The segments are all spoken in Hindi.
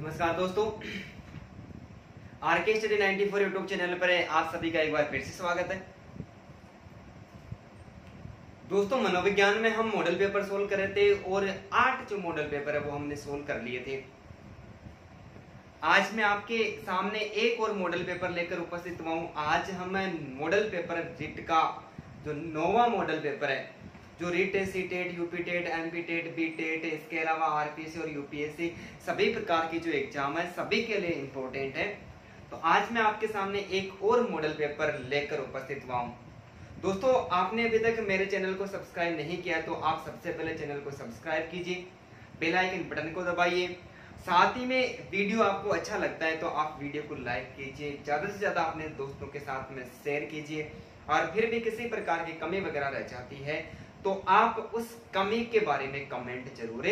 नमस्कार दोस्तों, आरके स्टडी 94 यूट्यूब चैनल पर आप सभी का एक बार फिर से स्वागत है। दोस्तों, मनोविज्ञान में हम मॉडल पेपर सोल्व कर रहे थे और 8 जो मॉडल पेपर है वो हमने सोल्व कर लिए थे। आज मैं आपके सामने एक और मॉडल पेपर लेकर उपस्थित हुआ हूं। आज हम मॉडल पेपर रिट का जो 9वां मॉडल पेपर है, जो रिट है, C TET, UP TET, MP TET, B TET, इसके अलावा आरपीएससी और यूपीएससी सभी प्रकार की जो एग्जाम है सभी के लिए इंपॉर्टेंट है। तो आज मैं आपके सामने एक और मॉडल पेपर लेकर उपस्थित हुआ हूं। दोस्तों, आपने अभी तक मेरे चैनल को सब्सक्राइब नहीं किया तो आप सबसे पहले चैनल को सब्सक्राइब कीजिए, बेल आइकन बटन को दबाइए। साथ ही में वीडियो आपको अच्छा लगता है तो आप वीडियो को लाइक कीजिए, ज्यादा से ज्यादा अपने दोस्तों के साथ में शेयर कीजिए। और फिर भी किसी प्रकार की कमी वगैरह रह जाती है तो आप उस कमी के बारे में कमेंट जरूर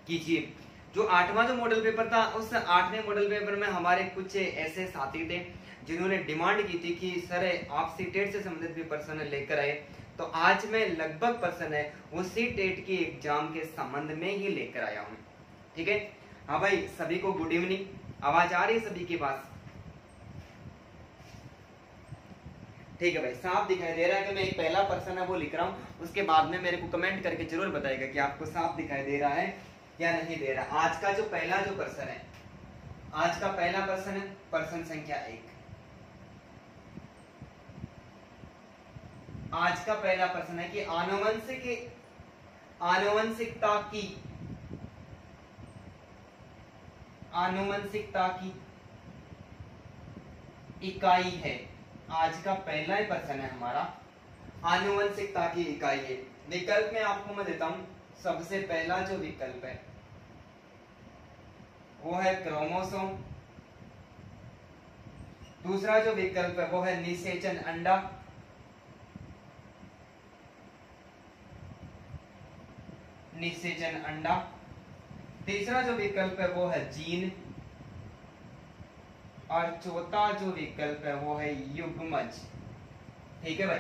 कीजिए। जो 8वां जो मॉडल पेपर था, उस 8वें मॉडल पेपर में हमारे कुछ ऐसे साथी थे जिन्होंने डिमांड की थी कि सर आप सी टेट से संबंधित भी प्रश्न लेकर आए। तो आज मैं लगभग प्रश्न है वो सी टेट की एग्जाम के संबंध में ही लेकर आया हूँ। ठीक है, हाँ भाई, सभी को गुड इवनिंग। आवाज आ रही है सभी के पास? ठीक है भाई, साफ दिखाई दे रहा है कि मैं एक पहला पर्सन है वो लिख रहा हूँ, उसके बाद में मेरे को कमेंट करके जरूर बताइएगा कि आपको साफ दिखाई दे रहा है या नहीं दे रहा। आज का जो पहला जो पर्सन है, आज का पहला पर्सन है पर्सन संख्या 1। आज का पहला प्रश्न है कि आनुवंशिकता की इकाई है। आज का पहला ही प्रश्न है हमारा, आनुवंशिकता की इकाई है। विकल्प में आपको मैं देता हूं। सबसे पहला जो विकल्प है वो है क्रोमोसोम। दूसरा जो विकल्प है वो है निषेचन अंडा। निषेचन अंडा। तीसरा जो विकल्प है वो है जीन। और चौथा जो विकल्प है वो है युग्मज। ठीक है भाई,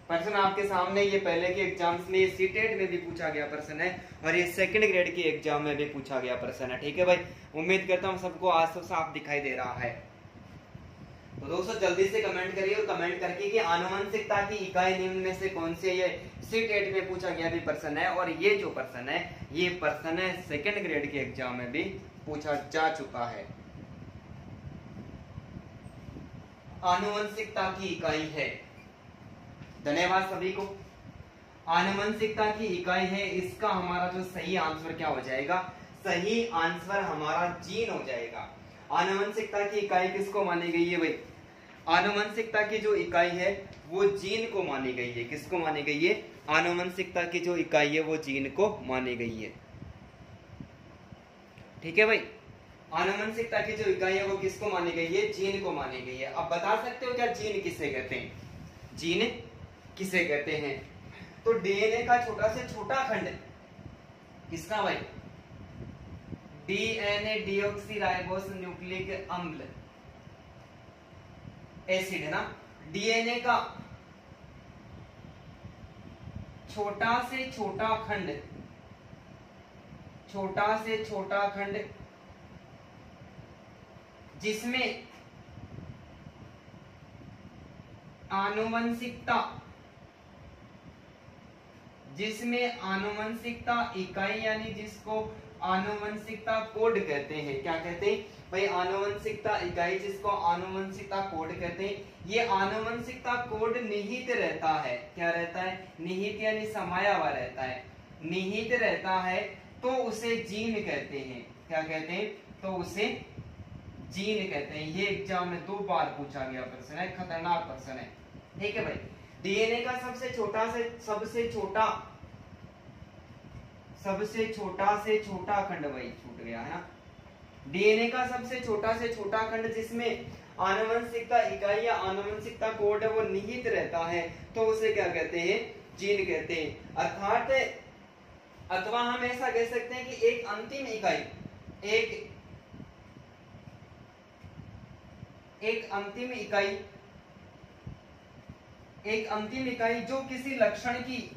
प्रश्न आपके सामने ये पहले के एग्जाम्स में, ये सीटेट में भी पूछा गया प्रश्न है और ये सेकंड ग्रेड के एग्जाम में भी पूछा गया प्रश्न है। ठीक है भाई, उम्मीद करता हूँ सबको आज तो साफ दिखाई दे रहा है। तो दोस्तों जल्दी से कमेंट करिए और कमेंट करके कि आनुवंशिकता की इकाई निम्न में से कौन से, ये सीटेट में पूछा गया भी प्रश्न है और ये जो प्रश्न है ये प्रश्न है सेकंड ग्रेड के एग्जाम में भी पूछा जा चुका है। आनुवंशिकता की इकाई है, धन्यवाद सभी को। आनुवंशिकता की इकाई है, इसका हमारा जो सही आंसर क्या हो जाएगा? सही आंसर हमारा जीन हो जाएगा। आनुवंशिकता की इकाई किसको मानी गई है भाई? आनुवंशिकता की जो इकाई है वो जीन को मानी गई है। किसको मानी गई है? आनुवंशिकता की जो इकाई है वो जीन को मानी गई है। ठीक है भाई, आनुवंशिकता की जो इकाई है वो किसको मानी गई है? जीन को मानी गई है। अब बता सकते हो क्या जीन किसे कहते हैं? जीन किसे कहते हैं? तो डीएनए का छोटा से छोटा खंड किसका भाई? डीएनए डीऑक्सीराइबोस न्यूक्लिक अम्ल एसिड है ना। डीएनए का छोटा से छोटा खंड, छोटा से छोटा खंड जिसमें आनुवंशिकता इकाई यानी जिसको आनुवंशिकता कोड कहते हैं। क्या कहते हैं भाई? आनुवंशिकता इकाई, जिसको आनुवंशिकता कोड कहते हैं। ये आनुवंशिकता कोड निहित रहता है। क्या रहता है? निहित यानी समाया हुआ रहता है। निहित रहता है तो उसे जीन कहते हैं। क्या कहते हैं? तो उसे जीन कहते हैं। ये एग्जाम में 2 बार पूछा गया प्रश्न है, खतरनाक प्रश्न है। ठीक है भाई, डीएनए का सबसे छोटा से छोटा खंड, वही छूट गया है ना। डीएनए का सबसे छोटा खंड जिसमें आनुवंशिकता इकाई या आनुवंशिकता कोड है वो निहित रहता है तो उसे क्या कहते हैं? जीन कहते हैं। अर्थात अथवा हम ऐसा कह सकते हैं कि एक अंतिम इकाई, एक अंतिम इकाई जो किसी लक्षण की,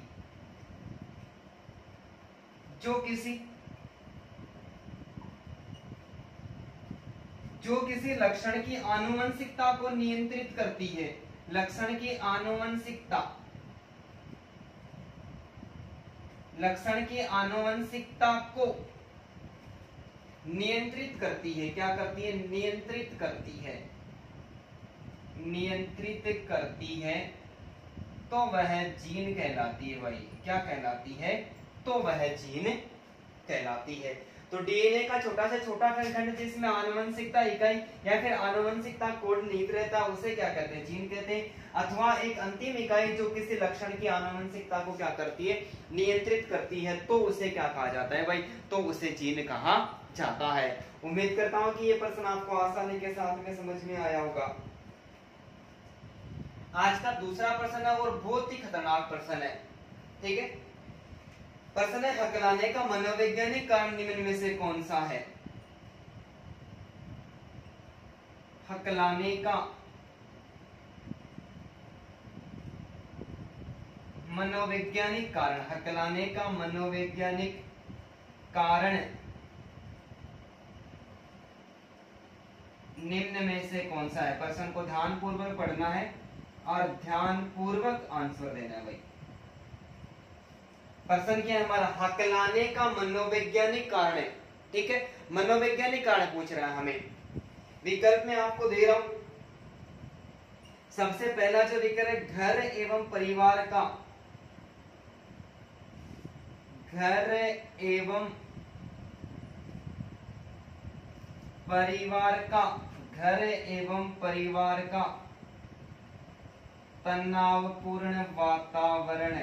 जो किसी जो किसी लक्षण की आनुवंशिकता को नियंत्रित करती है, लक्षण की आनुवंशिकता, लक्षण की आनुवंशिकता को नियंत्रित करती है। क्या करती है? नियंत्रित करती है, नियंत्रित करती है, तो वह जीन कहलाती है। भाई क्या कहलाती है? तो वह जीन कहलाती है। तो डीएनए का छोटा से छोटा खंड जिसमें आनुवंशिकता इकाई या फिर आनुवंशिकता कोड निहित रहता है उसे क्या कहते हैं? जीन कहते हैं। अथवा एक अंतिम इकाई जो किसी लक्षण की आनुवंशिकता को क्या करती है? नियंत्रित करती है, तो उसे क्या कहा जाता है भाई? तो उसे जीन कहा जाता है। उम्मीद करता हूं कि ये प्रश्न आपको आसानी के साथ में समझ में आया होगा। आज का दूसरा प्रश्न है और बहुत ही खतरनाक प्रश्न है। ठीक है, प्रश्न है हकलाने का मनोवैज्ञानिक कारण निम्न में से कौन सा है? हकलाने का मनोवैज्ञानिक कारण, हकलाने का मनोवैज्ञानिक कारण निम्न में से कौन सा है? प्रश्न को ध्यानपूर्वक पढ़ना है और ध्यानपूर्वक आंसर देना है। भाई प्रश्न क्या है हमारा? हकलाने का मनोवैज्ञानिक कारण है। ठीक है, मनोवैज्ञानिक कारण पूछ रहा है हमें। विकल्प में आपको दे रहा हूं। सबसे पहला जो विकल्प है घर एवं परिवार का, घर एवं परिवार का, घर एवं परिवार का तनावपूर्ण वातावरण।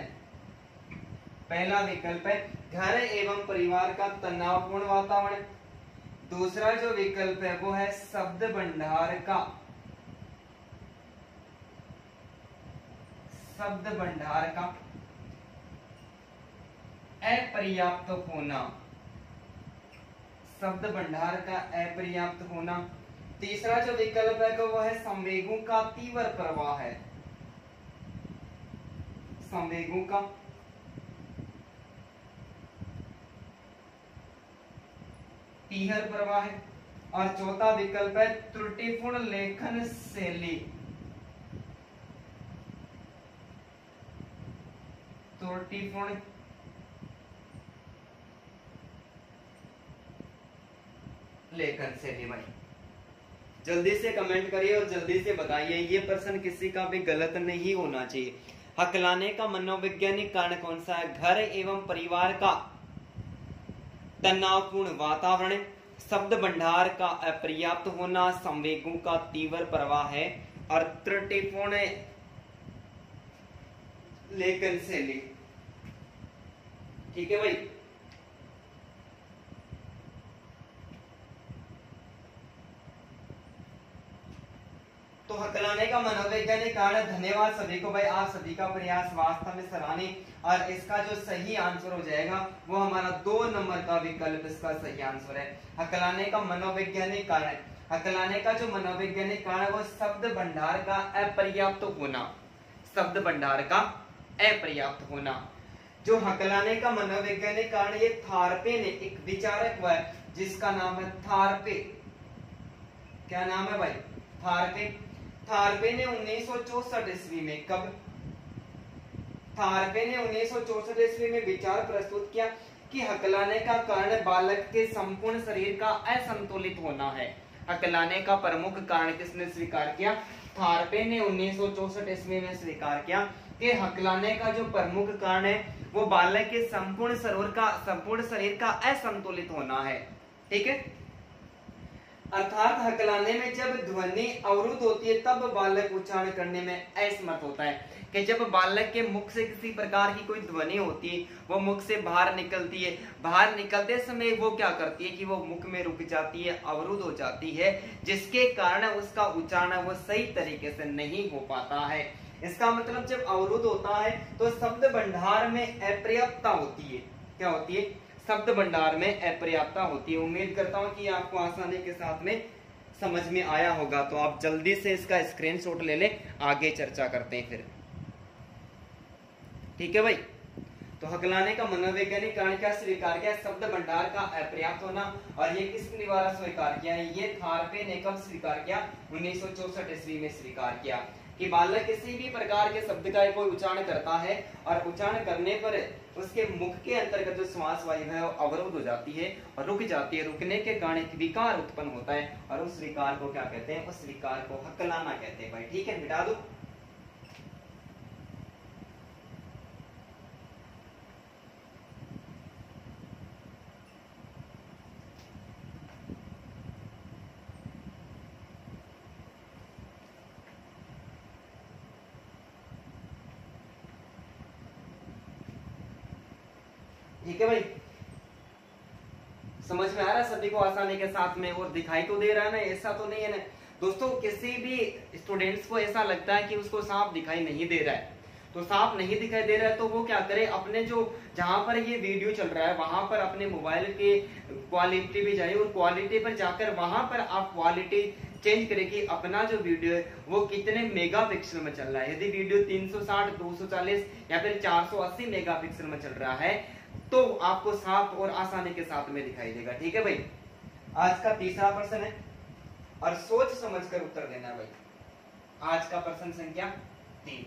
पहला विकल्प है घर एवं परिवार का तनावपूर्ण वातावरण। दूसरा जो विकल्प है वो है शब्द भंडार का, शब्द भंडार का अपर्याप्त होना, शब्द भंडार का अपर्याप्त होना। तीसरा जो विकल्प है वो है संवेगों का तीव्र प्रवाह है, संवेगों का तीव्र प्रवाह है। और चौथा विकल्प है त्रुटिपूर्ण लेखन शैली, त्रुटिपूर्ण लेखन शैली। भाई जल्दी से कमेंट करिए और जल्दी से बताइए, ये प्रश्न किसी का भी गलत नहीं होना चाहिए। हकलाने का मनोवैज्ञानिक कारण कौन सा है? घर एवं परिवार का तनावपूर्ण वातावरण, शब्द भंडार का अपर्याप्त होना, संवेगों का तीव्र प्रवाह है और त्रुटिपूर्ण लेखन शैली। ठीक है भाई, तो हकलाने का मनोवैज्ञानिक कारण। धन्यवाद सभी को भाई, आप सभी का प्रयास वास्तव में सराहनीय। और इसका जो सही आंसर हो जाएगा वो हमारा 2 नंबर का विकल्प इसका सही आंसर है। हकलाने का मनोवैज्ञानिक कारण, हकलाने का जो मनोवैज्ञानिक कारण है वो शब्द भंडार का अपर्याप्त होना, शब्द भंडार का अपर्याप्त होना। जो हकलाने का मनोवैज्ञानिक कारण ये थारपे ने, एक विचारक हुआ है जिसका नाम है थारपे। क्या नाम है भाई? थारपे। थारपे ने 1964 ईस्वी में, कब? थारपे ने 1964 ईस्वी में विचार प्रस्तुत किया कि हकलाने का कारण बालक के संपूर्ण शरीर का असंतुलित होना है। हकलाने का प्रमुख कारण किसने स्वीकार किया? थारपे ने 1964 ईस्वी में स्वीकार किया कि हकलाने का जो प्रमुख कारण है वो बालक के संपूर्ण शरीर का असंतुलित होना है। ठीक है, अर्थात हकलाने में जब ध्वनि अवरुद्ध होती है तब बालक उच्चारण करने में असमर्थ होता है। कि जब बालक के मुख से किसी प्रकार की कोई ध्वनि होती है, वो मुख से बाहर निकलती है, बाहर निकलते समय वो क्या करती है कि वो मुख में रुक जाती है, अवरुद्ध हो जाती है, जिसके कारण उसका उच्चारण वो सही तरीके से नहीं हो पाता है। इसका मतलब जब अवरुद्ध होता है तो शब्द भंडार में अपर्याप्तता होती है। क्या होती है? शब्द भंडार में अपर्याप्तता होती है। उम्मीद करता हूं कि आपको आसानी के साथ में समझ में आया होगा। तो आप जल्दी से इसका स्क्रीनशॉट ले लें, आगे चर्चा करते हैं फिर। ठीक है भाई, तो हकलाने का मनोवैज्ञानिक कारण क्या स्वीकार किया? शब्द भंडार का अपर्याप्त होना। और ये किसके द्वारा स्वीकार किया? ये थारपे ने कब स्वीकार किया? 1964 ईस्वी में स्वीकार किया कि बालक किसी भी प्रकार के शब्द का कोई उच्चारण करता है और उच्चारण करने पर उसके मुख के अंतर्गत जो श्वास वायु है वो अवरुद्ध हो जाती है और रुक जाती है। रुकने के कारण एक विकार उत्पन्न होता है और उस विकार को क्या कहते हैं? उस विकार को हकलाना कहते हैं भाई। ठीक है, मिटा दो। ठीक है भाई, समझ में आ रहा है सभी को आसानी के साथ में? और दिखाई तो दे रहा है ना, ऐसा तो नहीं है ना दोस्तों? किसी भी स्टूडेंट्स को ऐसा लगता है कि उसको साफ दिखाई नहीं दे रहा है, तो साफ नहीं दिखाई दे रहा है तो वो क्या करे? अपने जो जहां पर ये वीडियो चल रहा है वहां पर अपने मोबाइल के क्वालिटी पे जाए और क्वालिटी पर जाकर वहां पर आप क्वालिटी चेंज करें कि अपना जो वीडियो है वो कितने मेगापिक्सल में चल रहा है। यदि वीडियो 360, 240 या फिर 480 मेगापिक्सल में चल रहा है तो आपको साफ और आसानी के साथ में दिखाई देगा। ठीक है भाई, आज का तीसरा प्रश्न है और सोच समझकर उत्तर देना भाई। आज का प्रश्न संख्या 3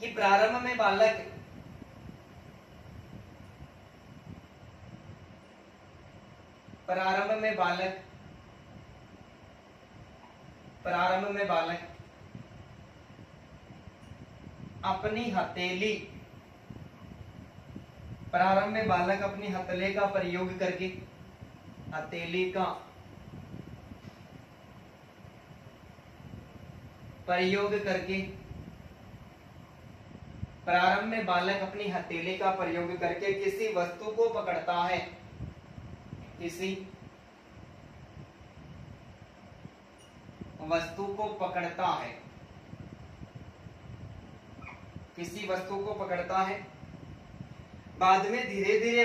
कि प्रारंभ में बालक अपनी हथेली अपनी हथेली का प्रयोग करके प्रारंभ में बालक अपनी हथेली का प्रयोग करके किसी वस्तु को पकड़ता है। किसी वस्तु को पकड़ता है, बाद में धीरे धीरे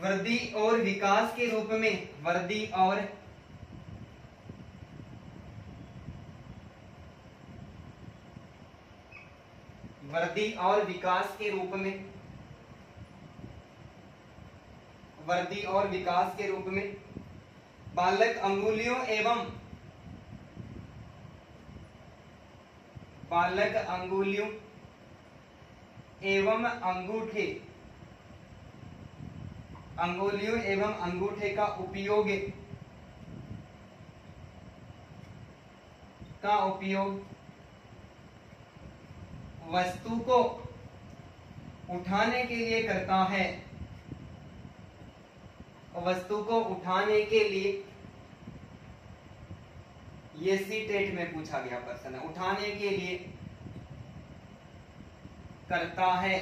वृद्धि और विकास के रूप में विकास के रूप में बालक अंगुलियों एवं अंगूठे का उपयोग वस्तु को उठाने के लिए करता है। ये सीटेट में पूछा गया प्रश्न है, उठाने के लिए करता है।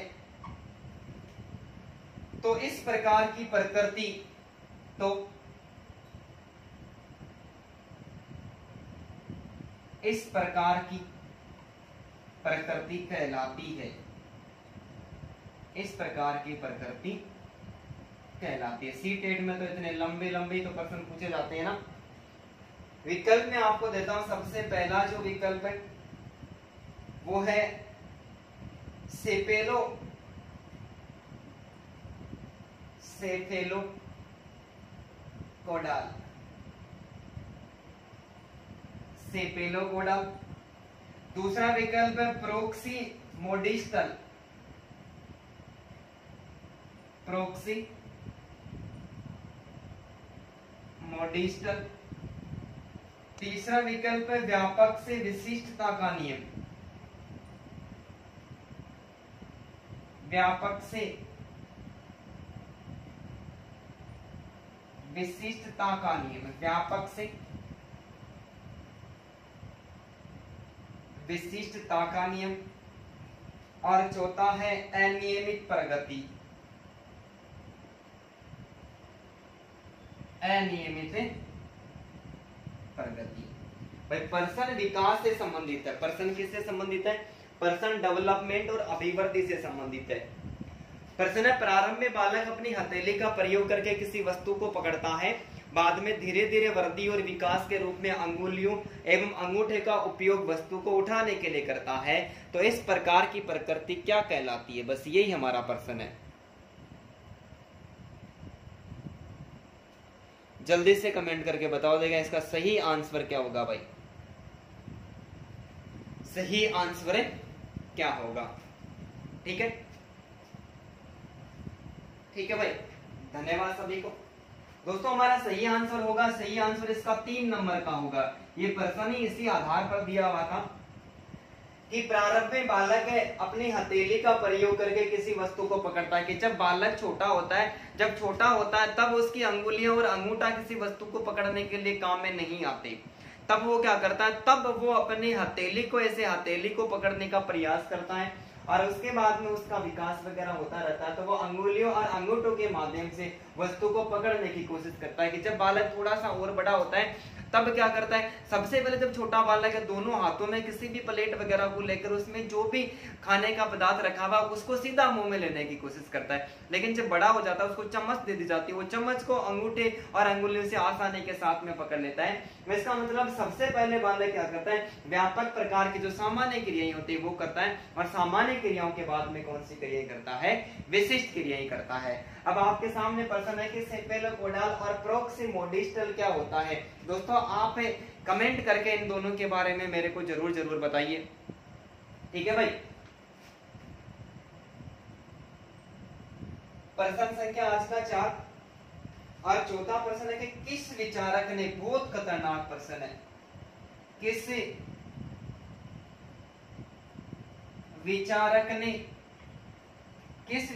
तो इस प्रकार की प्रकृति कहलाती है। सीटेट में तो इतने लंबे तो प्रश्न पूछे जाते हैं ना। विकल्प में आपको देता हूं, सबसे पहला जो विकल्प है वो है सेपेलोकोडाल। दूसरा विकल्प है प्रोक्सीमोडिस्टल। तीसरा विकल्प है व्यापक से विशिष्टता का नियम। व्यापक से विशिष्टता का नियम। और चौथा है अनियमित प्रगति। भाई पर्सन विकास से संबंधित है। पर्सन किससे संबंधित है? पर्सन डेवलपमेंट और अभिवृद्धि से संबंधित है। प्रश्न है, प्रारंभ में बालक अपनी हथेली का प्रयोग करके किसी वस्तु को पकड़ता है, बाद में धीरे धीरे वृद्धि और विकास के रूप में अंगुलियों एवं अंगूठे का उपयोग वस्तु को उठाने के लिए करता है, तो इस प्रकार की प्रकृति क्या कहलाती है? बस यही हमारा प्रश्न है। जल्दी से कमेंट करके बताओ देगा इसका सही आंसर क्या होगा भाई, सही आंसर क्या होगा? ठीक है, ठीक है भाई, धन्यवाद सभी को। दोस्तों हमारा सही आंसर होगा, सही आंसर इसका 3 नंबर का होगा। ये प्रश्न ही इसी आधार पर दिया हुआ था कि प्रारंभ में बालक अपनी हथेली का प्रयोग करके किसी वस्तु को पकड़ता है कि जब बालक छोटा होता है, जब छोटा होता है तब उसकी अंगुलियां और अंगूठा किसी वस्तु को पकड़ने के लिए काम में नहीं आते, तब वो क्या करता है, तब वो अपनी हथेली को ऐसे हथेली को पकड़ने का प्रयास करता है और उसके बाद में उसका विकास वगैरह होता रहता है, तो वो अंगुलियों और अंगूठों के माध्यम से वस्तु को पकड़ने की कोशिश करता है कि जब बालक थोड़ा सा और बड़ा होता है तब क्या करता है, सबसे पहले जब छोटा बालक है दोनों हाथों में किसी भी प्लेट वगैरह को लेकर उसमें जो भी खाने का पदार्थ रखा हुआ उसको सीधा मुंह में लेने की कोशिश करता है, लेकिन जब बड़ा हो जाता है उसको चम्मच दे दी जाती है, वो चम्मच को अंगूठे और अंगुलियों से आसानी के साथ में पकड़ लेता है। इसका मतलब सबसे पहले बालक क्या करता है, व्यापक प्रकार की जो सामान्य क्रियाएं होती है वो करता है, और सामान्य क्रियाओं के बाद में कौन सी क्रियाएं करता है, विशिष्ट क्रियाएं करता है। अब आपके सामने प्रश्न है कि सेफेलोपोडल और प्रोक्सिमोडिस्टल क्या होता है। दोस्तों आप कमेंट करके इन दोनों के बारे में मेरे को जरूर बताइए, ठीक है भाई। प्रश्न संख्या आज का 4 और चौथा प्रश्न है कि किस विचारक ने, बहुत खतरनाक प्रश्न है, किस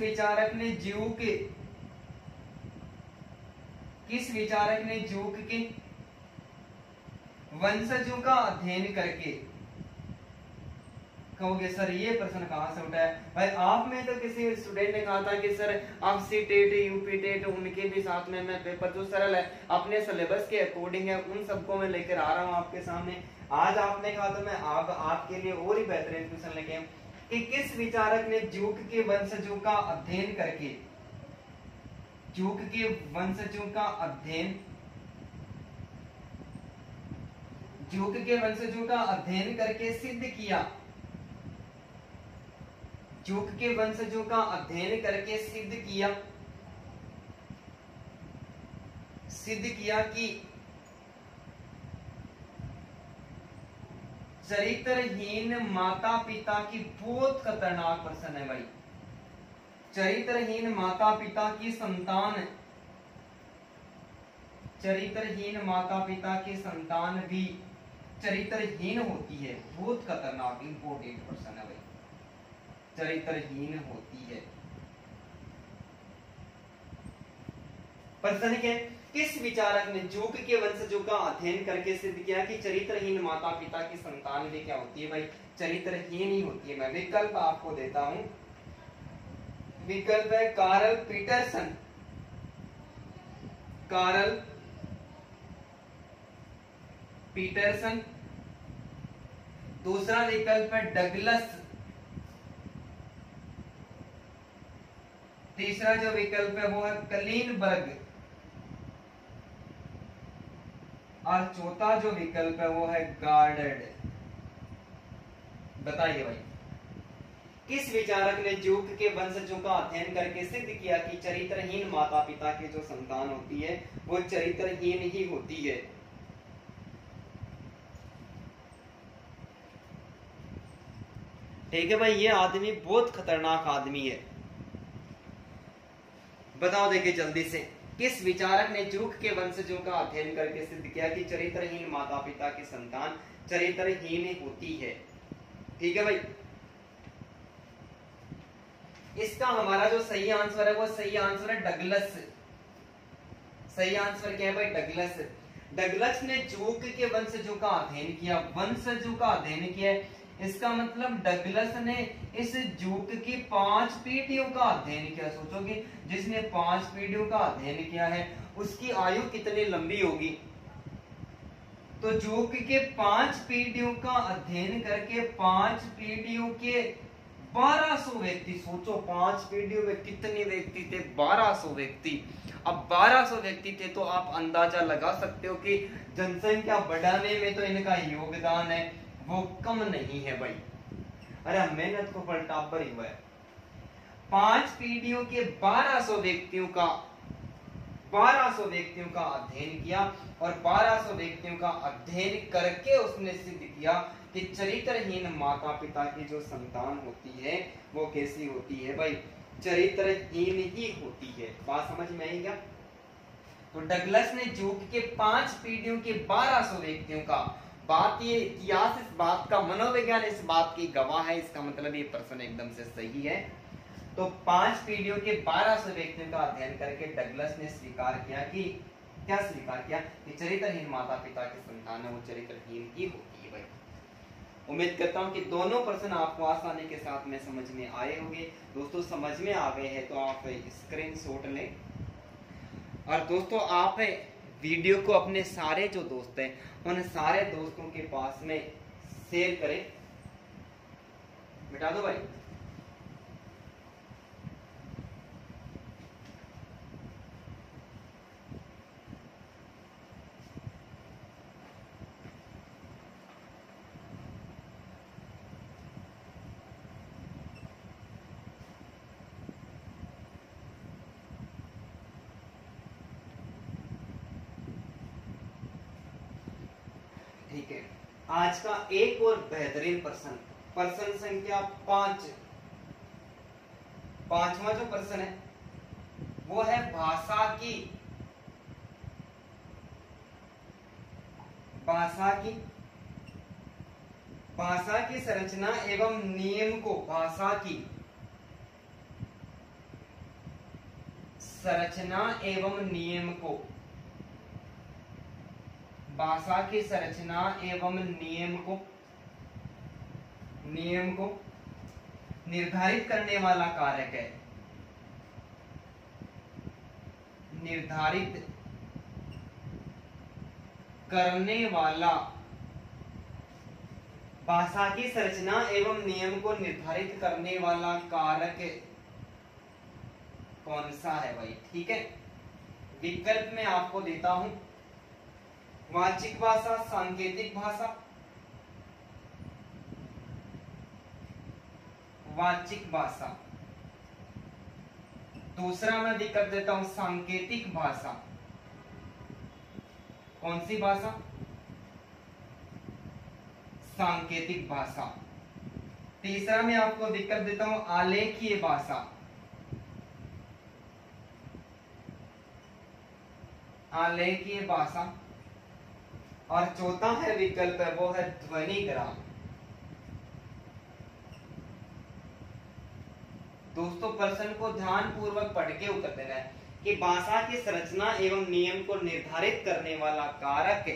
विचारक ने जूक के वंशजों का अध्ययन करके, कहोगे सर ये प्रश्न कहां से उठा है भाई? आप में तो किसी स्टूडेंट ने कहा था कि सर आप सी टेट यूपी टेट उनके भी साथ में मैं पेपर जो सरल है अपने सिलेबस के अकॉर्डिंग है उन सबको मैं लेकर आ रहा हूं आपके सामने। आज आपने कहा तो मैं आपके लिए और ही बेहतरीन क्वेश्चन लेके आऊं कि किस विचारक ने जूक के वंशजों का अध्ययन करके, जूक के वंशजों का अध्ययन करके सिद्ध किया, जूक के वंशजों का अध्ययन करके सिद्ध किया कि चरित्रहीन माता पिता की, बहुत खतरनाक प्रश्न है भाई, चरित्रहीन माता पिता की संतान भी चरित्रहीन होती है। बहुत खतरनाक इंपोर्टेंट प्रश्न है भाई, चरित्रहीन होती है। प्रश्न क्या है, किस विचारक ने जूक के वंशजों का अध्ययन करके सिद्ध किया कि चरित्रहीन माता पिता की संतान भी क्या होती है भाई, चरित्रहीन ही होती है। मैं विकल्प आपको देता हूं, विकल्प है कार्ल पीटरसन, दूसरा विकल्प है डगलस, तीसरा जो विकल्प है वो है क्लीनबर्ग, और चौथा जो विकल्प है वो है गार्डर्ड। बताइए भाई, किस विचारक ने जूक के वंशजों का अध्ययन करके सिद्ध किया कि चरित्रहीन माता पिता की जो संतान होती है वो चरित्रहीन ही होती है? ठीक है भाई, ये आदमी बहुत खतरनाक आदमी है। बताओ देखिए जल्दी से, किस विचारक ने जूक के वंशजों का अध्ययन करके सिद्ध किया कि चरित्रहीन माता पिता की संतान चरित्रहीन होती है? ठीक है भाई, इसका हमारा जो सही आंसर है वो सही आंसर है डगलस। सही आंसर क्या है भाई? डगलस। डगलस ने जूक के वंशजों का अध्ययन किया, वंशजों का अध्ययन किया, इसका मतलब डगलस ने इस जूक की 5 पीढ़ियों का अध्ययन किया। सोचो कि जिसने 5 पीढ़ियों का अध्ययन किया है उसकी आयु कितनी लंबी होगी। तो जूक के 5 पीढ़ियों का अध्ययन करके 5 पीढ़ियों के 1200 व्यक्ति, सोचो 5 पीढ़ियों में कितने व्यक्ति थे, 1200 व्यक्ति। अब 1200 व्यक्ति थे तो आप अंदाजा लगा सकते हो कि जनसंख्या बढ़ाने में तो इनका योगदान है वो कम नहीं है भाई। अरे मेहनत को पलटाबर ही हुआ है। 5 पीढ़ियों के 1200 व्यक्तियों का अध्ययन किया और 1200 व्यक्तियों का अध्ययन करके उसने सिद्ध किया कि चरित्रहीन माता पिता की जो संतान होती है वो कैसी होती है भाई, चरित्रहीन ही होती है। बात समझ में आई क्या? तो डगलस ने जूक के 5 पीढ़ियों के 1200 व्यक्तियों का, बात ये इतिहास इस बात का, मनोविज्ञान इस बात की गवाह है, इसका मतलब ये प्रश्न एकदम से सही है। तो 5 पीढ़ियों के 1200 व्यक्तियों का अध्ययन करके डगलस ने स्वीकार किया कि क्या स्वीकार किया कि चरित्रहीन माता पिता की संतान है वो चरित्रहीन ही होती है भाई। उम्मीद करता हूं कि दोनों प्रश्न आपको आसानी के साथ में समझ में आए होंगे। दोस्तों समझ में आ गए हैं तो आप स्क्रीनशॉट लें और दोस्तों आप वीडियो को अपने सारे जो दोस्त हैं उन सारे दोस्तों के पास में शेयर करें। मिटा दो भाई। ठीक है, आज का एक और बेहतरीन प्रश्न संख्या 5, पांचवा जो प्रश्न है वो है भाषा की संरचना एवं नियम को, भाषा की संरचना एवं नियम को, भाषा की संरचना एवं नियम को निर्धारित करने वाला कारक है, निर्धारित करने वाला, भाषा की संरचना एवं नियम को निर्धारित करने वाला कारक कौन सा है भाई? ठीक है, विकल्प में आपको देता हूं, वाचिक भाषा, सांकेतिक भाषा, वाचिक भाषा। दूसरा मैं विकल्प देता हूं सांकेतिक भाषा। कौन सी भाषा? सांकेतिक भाषा। तीसरा मैं आपको विकल्प देता हूं आलेखीय भाषा, आलेखीय भाषा। और चौथा है विकल्प है वो है ध्वनिग्राम। दोस्तों प्रश्न को ध्यान पूर्वक पढ़ के उत्तर देना है कि भाषा की संरचना एवं नियम को निर्धारित करने वाला कारक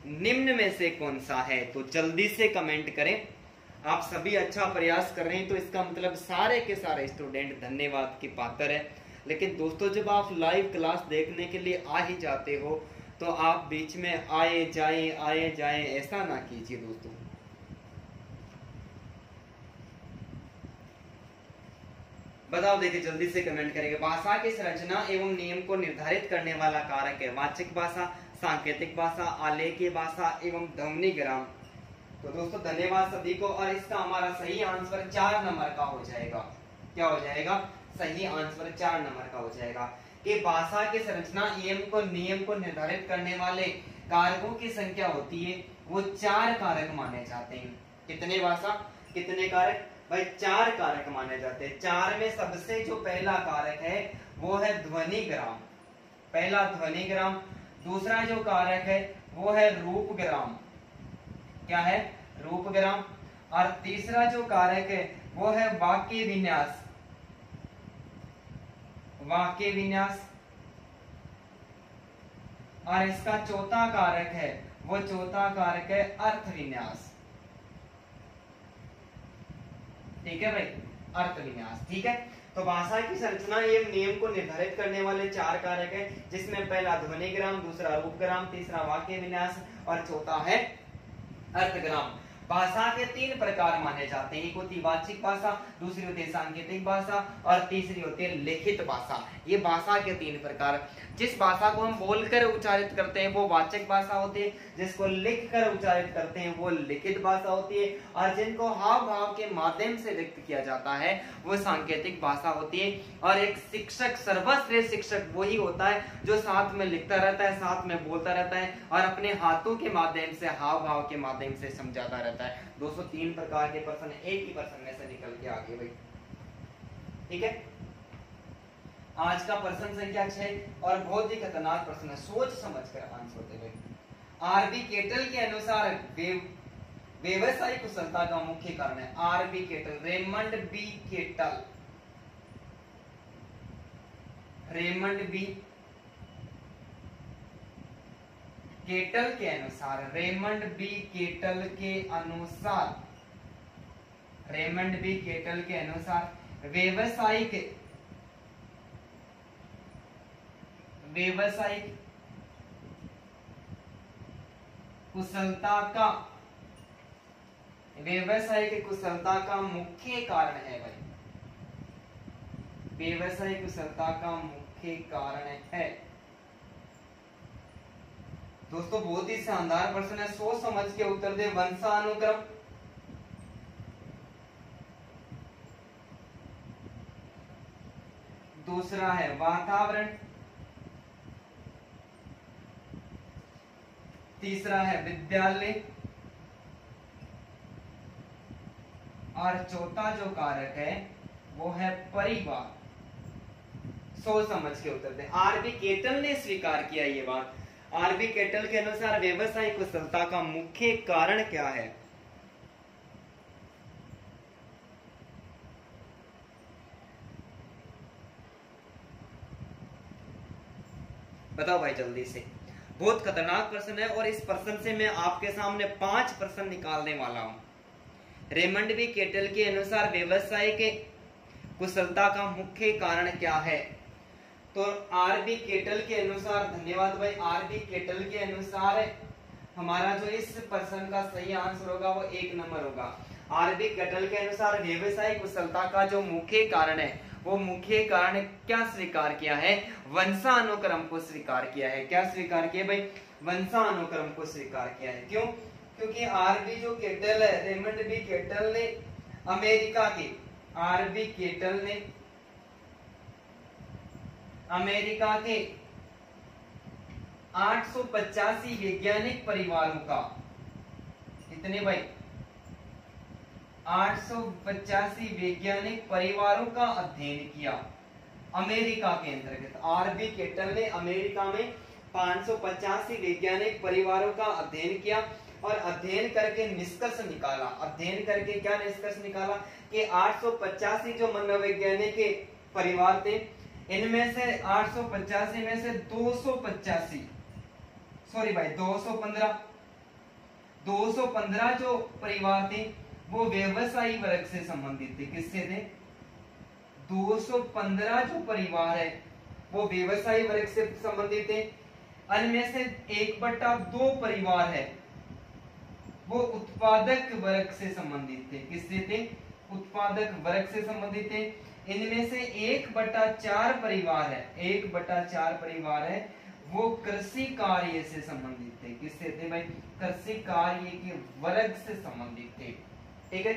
निम्न में से कौन सा है? तो जल्दी से कमेंट करें। आप सभी अच्छा प्रयास कर रहे हैं तो इसका मतलब सारे के सारे स्टूडेंट धन्यवाद की पात्र है। लेकिन दोस्तों जब आप लाइव क्लास देखने के लिए आ ही जाते हो तो आप बीच में आए जाए ऐसा ना कीजिए दोस्तों। बताओ, देखिए जल्दी से कमेंट करेंगे। भाषा की संरचना एवं नियम को निर्धारित करने वाला कारक है वाचिक भाषा, सांकेतिक भाषा, आलेखीय भाषा एवं ध्वनिग्राम। तो दोस्तों धन्यवाद सभी को। और इसका हमारा सही आंसर 4 नंबर का हो जाएगा। क्या हो जाएगा? सही आंसर 4 नंबर का हो जाएगा कि भाषा की संरचना नियम को निर्धारित करने वाले कारकों की संख्या होती है वो 4 कारक माने जाते हैं। कितने कारक भाई? 4 कारक माने जाते हैं। 4 में सबसे जो पहला कारक है वो है ध्वनिग्राम, पहला ध्वनिग्राम। दूसरा जो कारक है वो है रूपग्राम। क्या है? रूपग्राम। और तीसरा जो कारक है वो है वाक्य विन्यास, वाक्य विन्यास। और इसका चौथा कारक है वो अर्थ विन्यास। ठीक है भाई, अर्थ विन्यास। ठीक है, तो भाषा की संरचना एवं नियम को निर्धारित करने वाले 4 कारक है जिसमें पहला ध्वनिग्राम, दूसरा रूपग्राम, तीसरा वाक्य विन्यास और चौथा है अर्थग्राम। भाषा के तीन प्रकार माने जाते हैं, एक होती है वाचिक भाषा, दूसरी होती है सांकेतिक भाषा और तीसरी होती है लिखित भाषा। ये भाषा के तीन प्रकार। जिस भाषा को हम बोलकर उच्चारित करते हैं वो वाचिक भाषा होती है, जिसको लिखकर उच्चारित करते हैं वो लिखित भाषा होती है, और जिनको हाव भाव के माध्यम से व्यक्त किया जाता है वो सांकेतिक भाषा होती है। और एक शिक्षक, सर्वश्रेष्ठ शिक्षक वही होता है जो साथ में लिखता रहता है, साथ में बोलता रहता है और अपने हाथों के माध्यम से, हाव भाव के माध्यम से समझाता रहता है। 203 प्रकार के प्रश्न एक ही प्रश्न में से निकल के आगे भाई, ठीक है। आज का प्रश्न संख्या 6 और बहुत ही खतरनाक प्रश्न है, सोच समझ कर आंसर दे भाई। आरबी केटल के अनुसार व्यवसायिक कुशलता का मुख्य कारण है। R B Cattell, Raymond B Cattell, Raymond B Cattell के अनुसार, रेमंड बी केटल के अनुसार, रेमंड बी केटल के अनुसार व्यवसायिक कुशलता का मुख्य कारण है भाई, व्यवसायिक कुशलता का मुख्य कारण है। दोस्तों बहुत ही शानदार प्रश्न है, सोच समझ के उत्तर दे। वंशानुक्रम, दूसरा है वातावरण, तीसरा है विद्यालय और चौथा जो कारक है वो है परिवार। सोच समझ के उत्तर दे। आरबी केटल ने स्वीकार किया ये बात। आरबी केटल के अनुसार व्यवसायिक कुशलता का मुख्य कारण क्या है? बताओ भाई जल्दी से। बहुत खतरनाक प्रश्न है और इस प्रश्न से मैं आपके सामने 5 प्रश्न निकालने वाला हूं। रेमंड बी केटल के अनुसार व्यवसायिक कुशलता का मुख्य कारण क्या है? तो आरबी केटल के अनुसार, धन्यवाद भाई, आरबी केटल के अनुसार हमारा जो इस प्रश्न का सही आंसर होगा वो 1 नंबर होगा। आरबी केटल के अनुसार व्यवसायिक कुशलता का जो मुख्य कारण है वो मुख्य कारण क्या स्वीकार किया है? वंशानुक्रम को स्वीकार किया है। क्या स्वीकार किया भाई? वंशानुक्रम को स्वीकार किया है। क्यों? क्योंकि आरबी जो केटल है, रेमंड बी केटल ने अमेरिका के, आरबी केटल ने अमेरिका के 885 वैज्ञानिक परिवारों का, कितने भाई? 885 वैज्ञानिक परिवारों का अध्ययन किया अमेरिका के अंतर्गत। आरबी केटल ने अमेरिका में 585 वैज्ञानिक परिवारों का अध्ययन किया और अध्ययन करके निष्कर्ष निकाला। अध्ययन करके क्या निष्कर्ष निकाला कि 885 जो मनोवैज्ञानिक के परिवार थे, इनमें से 885 में से 285, सॉरी भाई 215 जो परिवार थे वो व्यवसायी वर्ग से संबंधित थे। किससे थे? 215 जो परिवार है वो व्यवसायी वर्ग से संबंधित थे। इनमें से 1/2 परिवार है वो उत्पादक वर्ग से संबंधित थे। किससे थे? उत्पादक वर्ग से संबंधित थे। इनमें से 1/4 परिवार है, 1/4 परिवार है वो कृषि कार्य से संबंधित थे। किससे थे भाई? कृषि कार्य के वर्ग से संबंधित थे। ठीक है।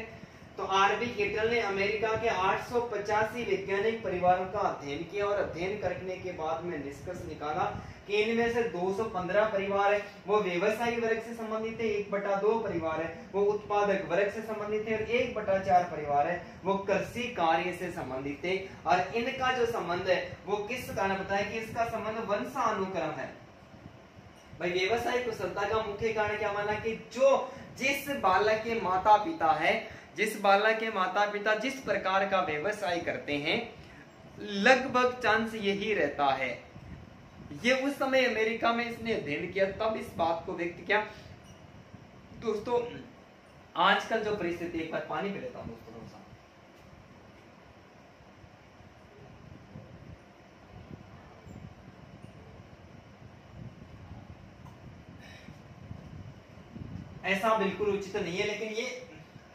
तो आरबी केटल ने अमेरिका के 885 वैज्ञानिक परिवारों का अध्ययन किया और अध्ययन करने के बाद में निष्कर्ष निकाला कि इनमें से 215 परिवार है वो व्यवसायी वर्ग से संबंधित है, 1/2 परिवार है वो उत्पादक वर्ग से संबंधित है और 1/4 परिवार है वो कृषि कार्य से संबंधित है। और इनका जो संबंध है वो किस कारण बताया कि इसका संबंध वंशानुक्रम है। भाई व्यवसायिक कुशलता का मुख्य कारण क्या माना कि जिस बालक के माता पिता है, जिस बालक के माता पिता जिस प्रकार का व्यवसाय करते हैं लगभग चांस यही रहता है। ये उस समय अमेरिका में इसने अध्ययन किया तब इस बात को व्यक्त किया। दोस्तों आजकल जो परिस्थिति, एक बार पानी पी लेता हूं दोस्तों। ऐसा बिल्कुल उचित तो नहीं है, लेकिन ये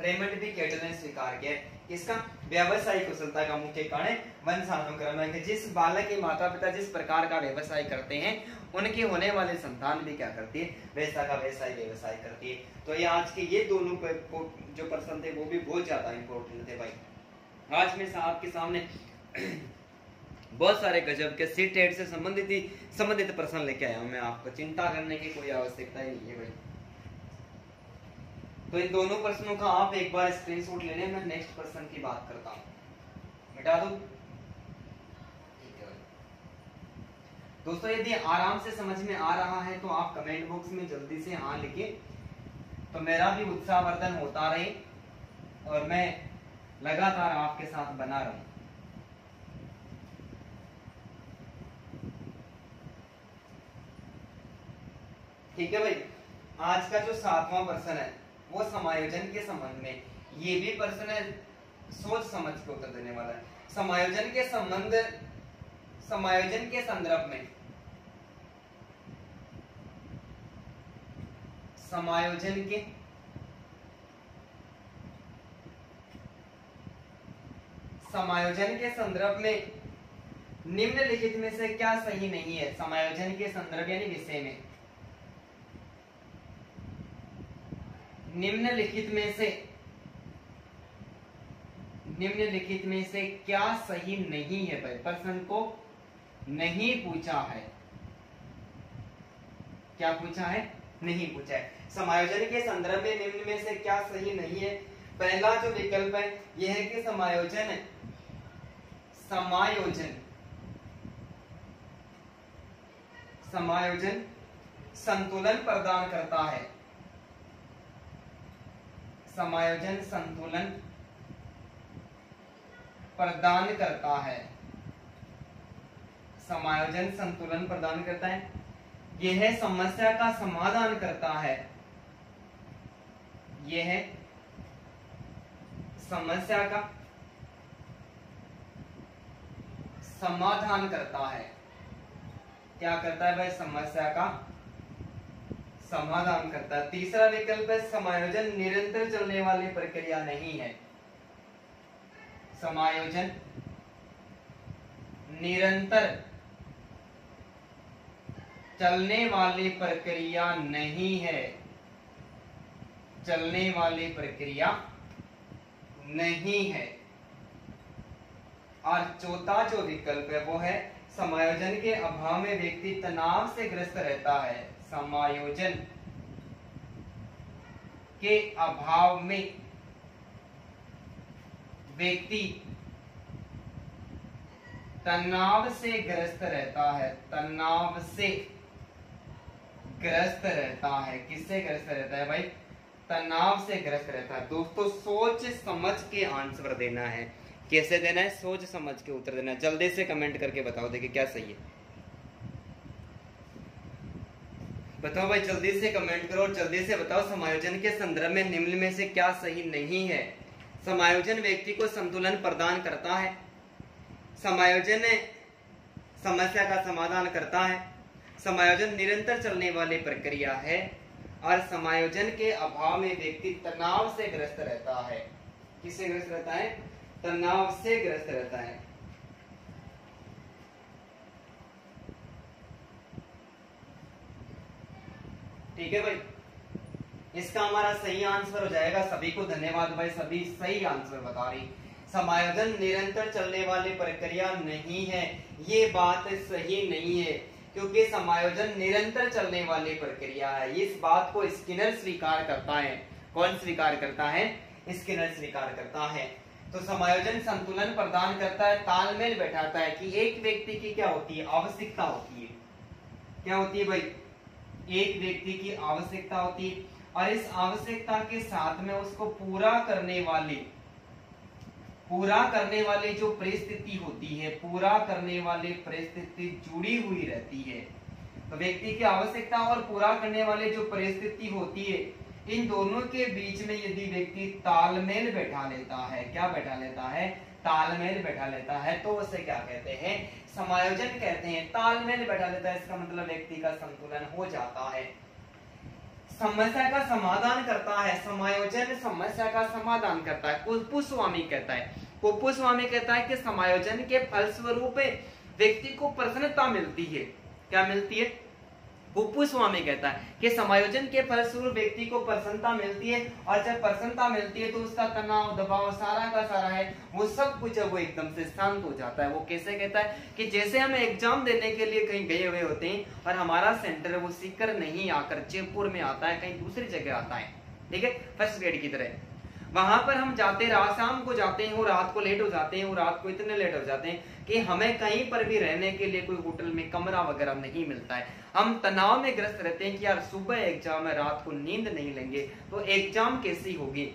रेमंड बी केटल ने स्वीकार किया है। इसका व्यवसायिक कुशलता का मुख्य कारण वंशानुक्रम है कि जिस बालक के माता पिता जिस प्रकार का व्यवसाय करते हैं उनकी होने वाली संतान भी क्या करती है, वैसा का वैसा ही व्यवसाय करती है। तो ये आज के ये दोनों जो प्रश्न थे वो भी बहुत ज्यादा इंपॉर्टेंट थे भाई। आज मैं आपके सामने बहुत सारे गजब के सीटेट से संबंधित प्रश्न लेके आया हूं। मैं आपको चिंता करने की कोई आवश्यकता ही नहीं है भाई। तो इन दोनों प्रश्नों का आप एक बार स्क्रीनशॉट ले लें, मैं नेक्स्ट प्रश्न की बात करता हूं। मिटा दूं? ठीक है भाई। दोस्तों यदि आराम से समझ में आ रहा है तो आप कमेंट बॉक्स में जल्दी से हाँ लिखिए, तो मेरा भी उत्साहवर्धन होता रहे और मैं लगातार आपके साथ बना रहूं। ठीक है भाई। आज का जो 7वां प्रश्न है वो समायोजन के संबंध में, ये भी प्रश्न है सोच समझ के उत्तर देने वाला है। समायोजन के संदर्भ में, समायोजन के संदर्भ में निम्नलिखित में से क्या सही नहीं है। समायोजन के संदर्भ यानी विषय में निम्नलिखित में से क्या सही नहीं है भाई। प्रश्न को नहीं पूछा है, क्या पूछा है, नहीं पूछा है। समायोजन के संदर्भ में निम्न में से क्या सही नहीं है। पहला जो विकल्प है यह है कि समायोजन संतुलन प्रदान करता है। समायोजन संतुलन प्रदान करता है। समायोजन संतुलन प्रदान करता है। यह समस्या का समाधान करता है। यह समस्या का समाधान करता है। क्या करता है भाई, समस्या का समाधान करता है। तीसरा विकल्प है समायोजन निरंतर चलने वाली प्रक्रिया नहीं है। समायोजन निरंतर चलने वाली प्रक्रिया नहीं है। चलने वाली प्रक्रिया नहीं है। और चौथा जो विकल्प है वो है समायोजन के अभाव में व्यक्ति तनाव से ग्रस्त रहता है। समायोजन के अभाव में व्यक्ति तनाव से ग्रस्त रहता है। तनाव से ग्रस्त रहता है। किससे ग्रस्त रहता है भाई, तनाव से ग्रस्त रहता है। दोस्तों सोच समझ के आंसर देना है। कैसे देना है, सोच समझ के उत्तर देना है। जल्दी से कमेंट करके बताओ, देखिए क्या सही है, बताओ भाई, जल्दी से कमेंट करो और जल्दी से बताओ समायोजन के संदर्भ में निम्न में से क्या सही नहीं है। समायोजन व्यक्ति को संतुलन प्रदान करता है। समायोजन समस्या का समाधान करता है। समायोजन निरंतर चलने वाली प्रक्रिया है और समायोजन के अभाव में व्यक्ति तनाव से ग्रस्त रहता है। किससे ग्रस्त रहता है, तनाव से ग्रस्त रहता है। ठीक है भाई, इसका हमारा सही आंसर हो जाएगा। सभी को धन्यवाद भाई, सभी सही आंसर बता रही। समायोजन निरंतर चलने वाली प्रक्रिया नहीं है, ये बात सही नहीं है, क्योंकि समायोजन निरंतर चलने वाली प्रक्रिया है। इस बात को स्किनर स्वीकार करता है। कौन स्वीकार करता है, स्किनर स्वीकार करता है। तो समायोजन संतुलन प्रदान करता है, तालमेल बैठाता है कि एक व्यक्ति की क्या होती है, आवश्यकता होती है। क्या होती है भाई, एक व्यक्ति की आवश्यकता होती है और इस आवश्यकता के साथ में उसको पूरा करने वाली जो परिस्थिति होती है, पूरा करने वाली परिस्थिति जुड़ी हुई रहती है। तो व्यक्ति की आवश्यकता और पूरा करने वाली जो परिस्थिति होती है, इन दोनों के बीच में यदि व्यक्ति तालमेल बैठा लेता है, क्या बैठा लेता है, तालमेल बैठा लेता है, तो उसे क्या कहते हैं, समायोजन कहते हैं। तालमेल बैठा लेता है, इसका मतलब व्यक्ति का संतुलन हो जाता है। समस्या का समाधान करता है, समायोजन समस्या का समाधान करता है। कुपुस्वामी कहता है, कुपुस्वामी कहता है कि समायोजन के फलस्वरूप व्यक्ति को प्रसन्नता मिलती है। क्या मिलती है? कुपुस्वामी कहता है कि समायोजन के फलस्वरूप व्यक्ति को प्रसन्नता मिलती है, और जब प्रसन्नता मिलती है तो उसका तनाव दबाव सारा का सारा है वो सब कुछ है वो एकदम से शांत हो जाता है। वो कैसे कहता है कि जैसे हम एग्जाम देने के लिए कहीं गए हुए होते हैं और हमारा सेंटर वो सीकर नहीं आकर जयपुर में आता है, कहीं दूसरी जगह आता है, ठीक है, फर्स्ट ग्रेड की तरह। वहां पर हम जाते रात शाम को जाते हैं और रात को लेट हो जाते हैं, और रात को इतने लेट हो जाते हैं कि हमें कहीं पर भी रहने के लिए कोई होटल में कमरा वगैरह नहीं मिलता है। हम तनाव में ग्रस्त रहते हैं कि यार सुबह एग्जाम है, रात को नींद नहीं लेंगे तो एग्जाम कैसी होगी।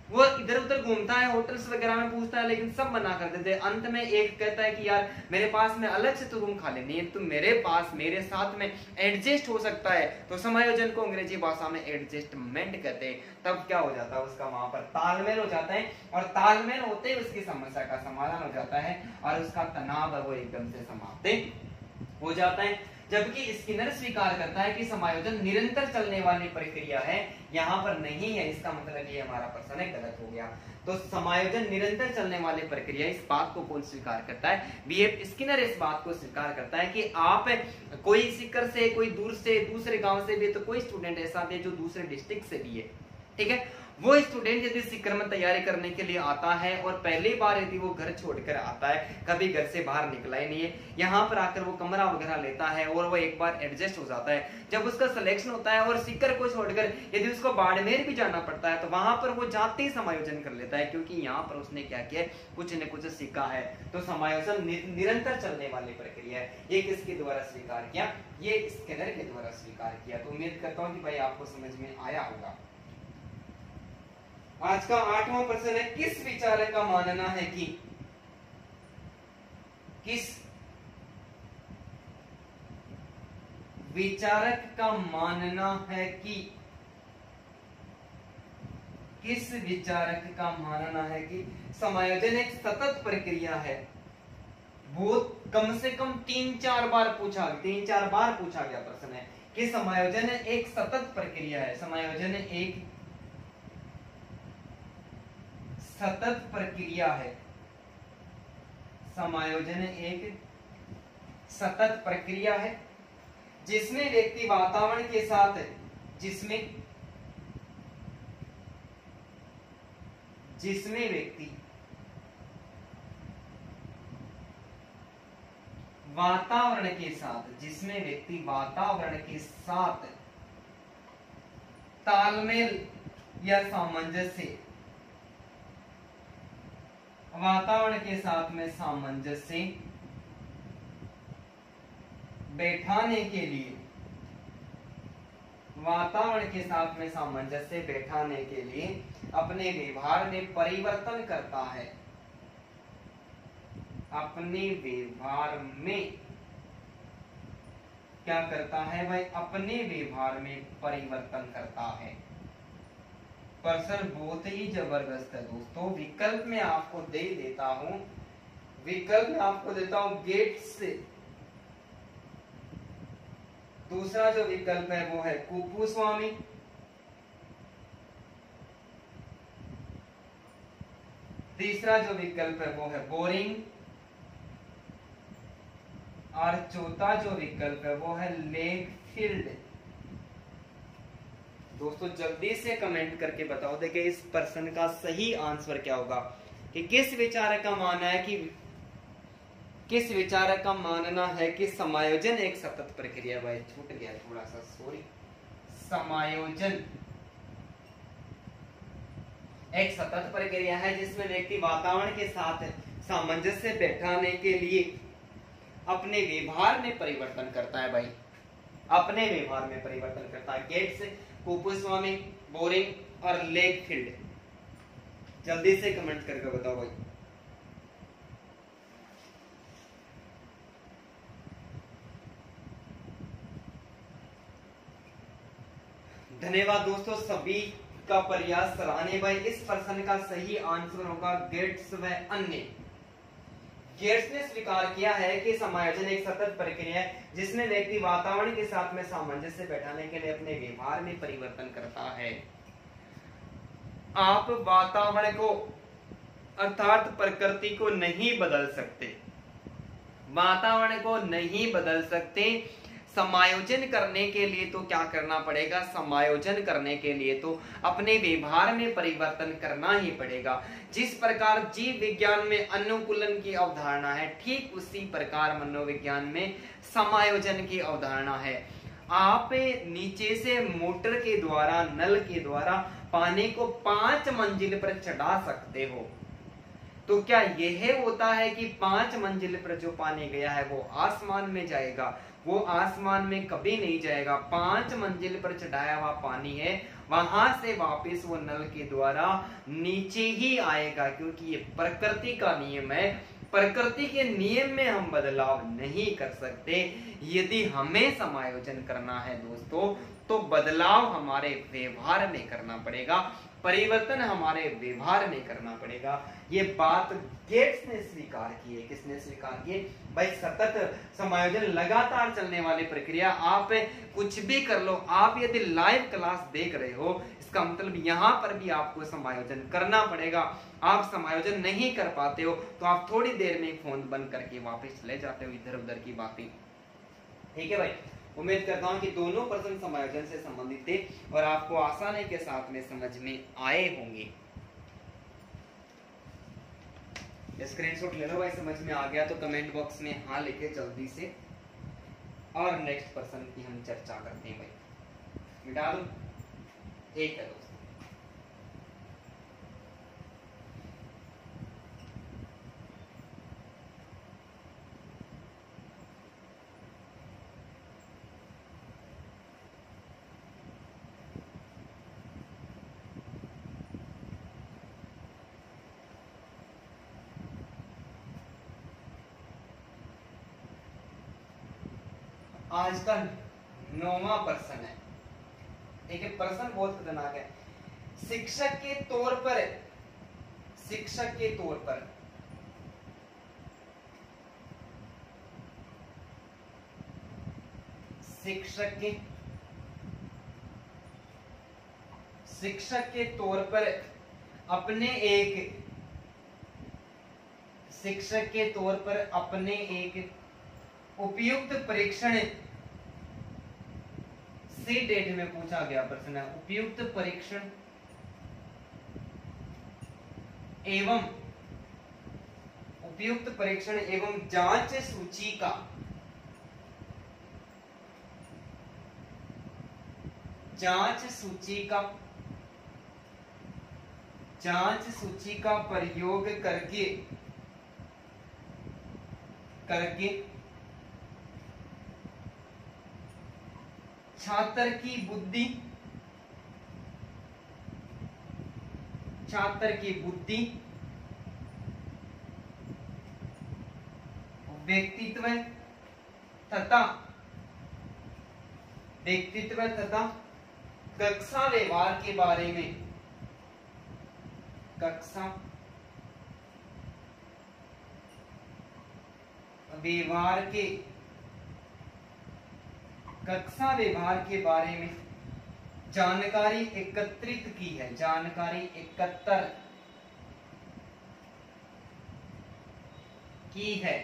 वो इधर उधर घूमता है, होटल्स वगैरह में पूछता है, लेकिन सब मना कर देते हैं। अंत में एक कहता है कि यार मेरे पास में अलग से तो रूम खाली नहीं है, तुम मेरे पास मेरे साथ में एडजस्ट हो सकता है। तो समायोजन को अंग्रेजी भाषा में एडजस्टमेंट कहते हैं। तब क्या हो जाता है, उसका वहां पर तालमेल हो जाता है, और तालमेल होते ही उसकी समस्या का समाधान हो जाता है, और उसका तनाव है वो एकदम से समाप्त हो जाता है। जबकि स्किनर स्वीकार करता है कि समायोजन निरंतर चलने वाली प्रक्रिया है, यहाँ पर नहीं है, इसका मतलब ये हमारा प्रश्न है गलत हो गया। तो समायोजन निरंतर चलने वाली प्रक्रिया, इस बात को कौन स्वीकार करता है? बीएफ स्किनर इस बात को स्वीकार करता है कि आप कोई सीकर से, कोई दूर से, दूसरे गांव से भी, तो कोई स्टूडेंट ऐसा भी जो दूसरे डिस्ट्रिक्ट से भी है, ठीक है, वो स्टूडेंट यदि सीकर में तैयारी करने के लिए आता है और पहली बार यदि वो घर छोड़कर आता है, कभी घर से बाहर निकला ही नहीं है, यहाँ पर आकर वो कमरा वगैरह लेता है और वो एक बार एडजस्ट हो जाता है। जब उसका सिलेक्शन होता है और सीकर को छोड़कर यदि उसको बाड़मेर भी जाना पड़ता है तो वहां पर वो जाते ही समायोजन कर लेता है, क्योंकि यहाँ पर उसने क्या किया, कुछ न कुछ सीखा है। तो समायोजन निरंतर चलने वाली प्रक्रिया है। ये किसके द्वारा स्वीकार किया? ये स्किनर के द्वारा स्वीकार किया। तो उम्मीद करता हूँ कि भाई आपको समझ में आया होगा। आज का 8वां प्रश्न है, किस विचारक का मानना है कि किस विचारक का मानना है कि किस विचारक का मानना है कि समायोजन एक सतत प्रक्रिया है। वो कम से कम 3-4 बार पूछा गया प्रश्न है कि समायोजन एक सतत प्रक्रिया है। समायोजन एक सतत प्रक्रिया है। समायोजन एक सतत प्रक्रिया है जिसमें व्यक्ति वातावरण के साथ जिसमें व्यक्ति वातावरण के साथ तालमेल या सामंजस्य, वातावरण के साथ में सामंजस्य बैठाने के लिए, वातावरण के साथ में सामंजस्य बैठाने के लिए अपने व्यवहार में परिवर्तन करता है। अपने व्यवहार में क्या करता है भाई? अपने व्यवहार में परिवर्तन करता है। प्रश्न बहुत ही जबरदस्त है दोस्तों। विकल्प में आपको देता हूं, गेट्स। दूसरा जो विकल्प है वो है कुपुस्वामी। तीसरा जो विकल्प है वो है बोरिंग, और चौथा जो विकल्प है वो है लेकफील्ड। दोस्तों जल्दी से कमेंट करके बताओ, देखिए इस प्रश्न का सही आंसर क्या होगा कि किस विचारक का मानना है कि समायोजन एक सतत प्रक्रिया। भाई छूट गया थोड़ा सा, सॉरी। समायोजन एक सतत प्रक्रिया है जिसमें व्यक्ति वातावरण के साथ सामंजस्य बैठाने के लिए अपने व्यवहार में परिवर्तन करता है। भाई अपने व्यवहार में परिवर्तन करता है। गेट्स, कुपुस्वामी, बोरिंग और लेकफील्ड। जल्दी से कमेंट करके बताओ भाई। धन्यवाद दोस्तों, सभी का प्रयास सराहनीय। भाई इस प्रश्न का सही आंसर होगा गेट्स व अन्य। गेट्स ने स्वीकार किया है कि समायोजन एक सतत प्रक्रिया है जिसमें व्यक्ति वातावरण के साथ में सामंजस्य बैठाने के लिए अपने व्यवहार में परिवर्तन करता है। आप वातावरण को अर्थात प्रकृति को नहीं बदल सकते, वातावरण को नहीं बदल सकते। समायोजन करने के लिए तो क्या करना पड़ेगा, समायोजन करने के लिए तो अपने व्यवहार में परिवर्तन करना ही पड़ेगा। जिस प्रकार जीव विज्ञान में अनुकूलन की अवधारणा है, ठीक उसी प्रकार मनोविज्ञान में समायोजन की अवधारणा है। आप नीचे से मोटर के द्वारा, नल के द्वारा पानी को 5 मंजिल पर चढ़ा सकते हो, तो क्या यह होता है कि 5 मंजिल पर जो पानी गया है वो आसमान में जाएगा? वो आसमान में कभी नहीं जाएगा। 5 मंजिल पर चढ़ाया हुआ पानी है, वहां से वापस वो नल के द्वारा नीचे ही आएगा, क्योंकि ये प्रकृति का नियम है। प्रकृति के नियम में हम बदलाव नहीं कर सकते। यदि हमें समायोजन करना है दोस्तों, तो बदलाव हमारे व्यवहार में करना पड़ेगा, परिवर्तन हमारे व्यवहार में करना पड़ेगा। ये बात गेट्स ने स्वीकार की है। किसने स्वीकार की है भाई? सतत समायोजन, लगातार चलने वाली प्रक्रिया। आप कुछ भी कर लो, आप यदि लाइव क्लास देख रहे हो, इसका मतलब यहाँ पर भी आपको समायोजन करना पड़ेगा। आप समायोजन नहीं कर पाते हो तो आप थोड़ी देर में फोन बंद करके वापस चले जाते हो इधर उधर की बातें। ठीक है भाई, उम्मीद करता हूं कि दोनों प्रश्न समायोजन से संबंधित थे और आपको आसानी के साथ में समझ में आए होंगे। स्क्रीनशॉट ले लो भाई, समझ में आ गया तो कमेंट बॉक्स में हाँ लिखे जल्दी से, और नेक्स्ट प्रश्न की हम चर्चा करते हैं भाई। मिटा दो, ठीक है दोस्तों। आज का 9वां प्रश्न है। ठीक है, प्रश्न बहुत खतरनाक है। शिक्षक के तौर पर, शिक्षक के तौर पर शिक्षक के तौर पर अपने एक, शिक्षक के तौर पर अपने एक उपयुक्त परीक्षण, सी डेट में पूछा गया प्रश्न है। उपयुक्त परीक्षण एवं उपयुक्त परीक्षण एवं जांच सूची का जांच सूची का प्रयोग करके छात्र की बुद्धि, व्यक्तित्व तथा कक्षा व्यवहार के बारे में, कक्षा व्यवहार के बारे में जानकारी एकत्रित की है, जानकारी एकत्र की है,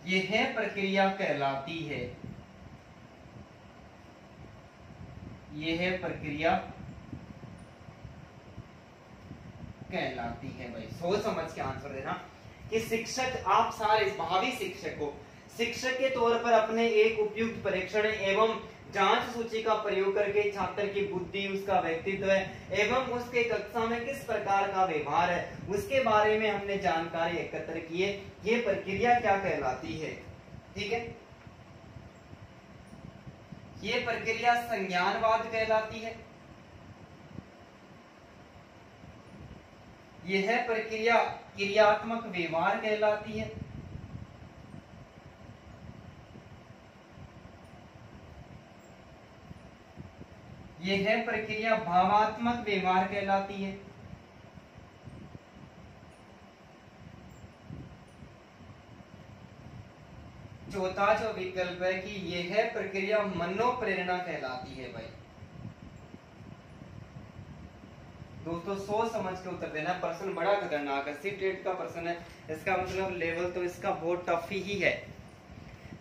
यह प्रक्रिया कहलाती है, यह प्रक्रिया कहलाती है। भाई सोच समझ के आंसर देना कि शिक्षक, आप सारे भावी शिक्षक को शिक्षक के तौर पर अपने एक उपयुक्त परीक्षण एवं जांच सूची का प्रयोग करके छात्र की बुद्धि, उसका व्यक्तित्व एवं उसके कक्षा में किस प्रकार का व्यवहार है उसके बारे में हमने जानकारी एकत्र की है। ये प्रक्रिया क्या कहलाती है? ठीक है, ये प्रक्रिया संज्ञानवाद कहलाती है। यह प्रक्रिया क्रियात्मक व्यवहार कहलाती है। यह प्रक्रिया भावात्मक व्यवहार कहलाती है। चौथा जो विकल्प है कि यह प्रक्रिया मनोप्रेरणा कहलाती है। भाई दोस्तों सोच समझ के उत्तर देना। प्रश्न बड़ा खतरनाक है, सीटेट का प्रश्न है, इसका मतलब लेवल तो इसका बहुत टफ ही है।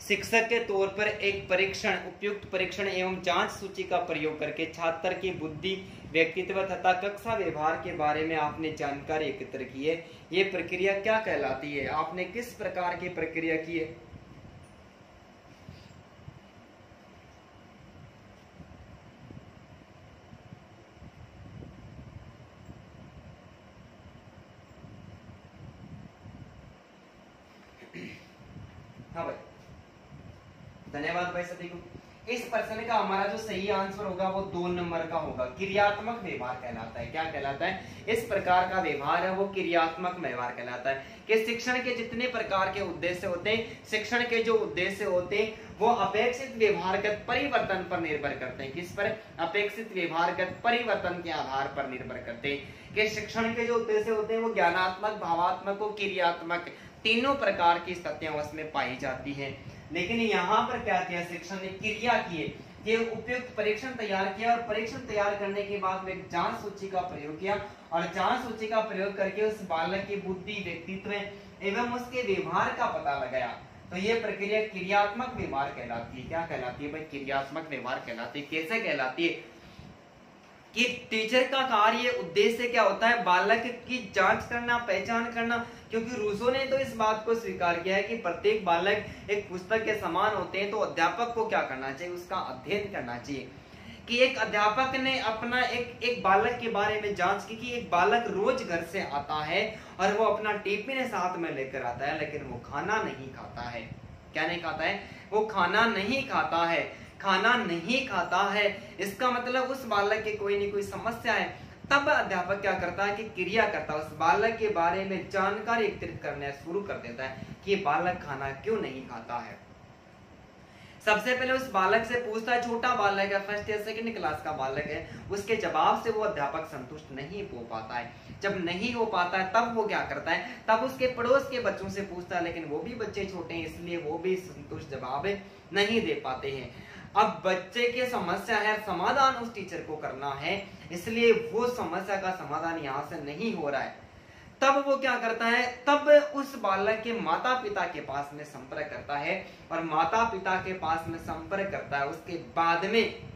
शिक्षक के तौर पर एक परीक्षण, उपयुक्त परीक्षण एवं जांच सूची का प्रयोग करके छात्र की बुद्धि, व्यक्तित्व तथा कक्षा व्यवहार के बारे में आपने जानकारी एकत्र की है। ये प्रक्रिया क्या कहलाती है? आपने किस प्रकार की प्रक्रिया की है? हाँ भाई, धन्यवाद भाई सभी को। इस प्रश्न का हमारा जो सही आंसर होगा वो 2 नंबर का होगा। क्रियात्मक व्यवहार कहलाता है। क्या कहलाता है? इस प्रकार का व्यवहार है वो क्रियात्मक व्यवहार कहलाता है। कि शिक्षण के जितने प्रकार के उद्देश्य होते हैं, शिक्षण के जो उद्देश्य होते हैं वो अपेक्षित व्यवहारगत परिवर्तन पर निर्भर करते हैं। किस पर? अपेक्षित व्यवहारगत परिवर्तन के आधार पर निर्भर करते हैं। कि शिक्षण के जो उद्देश्य होते हैं वो ज्ञानात्मक, भावात्मक और क्रियात्मक तीनों प्रकार की स्थितियां उसमें पाई जाती है। लेकिन यहाँ पर क्या किया? शिक्षण ने क्रिया की है, उपयुक्त परीक्षण तैयार किया और परीक्षण तैयार करने के बाद एक जांच सूची का प्रयोग किया और जांच सूची का प्रयोग करके उस बालक की बुद्धि, व्यक्तित्व एवं उसके व्यवहार का पता लगाया। तो ये प्रक्रिया क्रियात्मक व्यवहार कहलाती है। क्या कहलाती है भाई? क्रियात्मक व्यवहार कहलाती है। कैसे कहलाती है? कि टीचर का कार्य, उद्देश्य क्या होता है? बालक की जांच करना, पहचान करना। क्योंकि रूसो ने तो इस बात को स्वीकार किया है कि प्रत्येक बालक एक पुस्तक के समान होते हैं। तो अध्यापक को क्या करना चाहिए? उसका अध्ययन करना चाहिए। कि एक अध्यापक ने अपना एक बालक के बारे में जांच की कि एक बालक रोज घर से आता है और वो अपना टिफिन साथ में लेकर आता है, लेकिन वो खाना नहीं खाता है। क्या नहीं खाता है? वो खाना नहीं खाता है। खाना नहीं खाता है, इसका मतलब उस बालक की कोई न कोई समस्या है। तब अध्यापक क्या करता है कि क्रिया करता है, उस बालक के बारे में जानकारी एकत्रित करना शुरू कर देता है कि बालक खाना क्यों नहीं खाता है। सबसे पहले उस बालक से पूछता है, छोटा बालक है, फर्स्ट या सेकंड क्लास का बालक है, उसके जवाब से वो अध्यापक संतुष्ट नहीं हो पाता है। जब नहीं हो पाता है तब वो क्या करता है? तब उसके पड़ोस के बच्चों से पूछता है, लेकिन वो भी बच्चे छोटे हैं इसलिए वो भी संतुष्ट जवाब नहीं दे पाते हैं। अब बच्चे की समस्या है, समाधान उस टीचर को करना है, इसलिए वो समस्या का समाधान यहाँ से नहीं हो रहा है। तब वो क्या करता है? तब उस बालक के माता पिता के पास में संपर्क करता है और माता पिता के पास में संपर्क करता है। उसके बाद में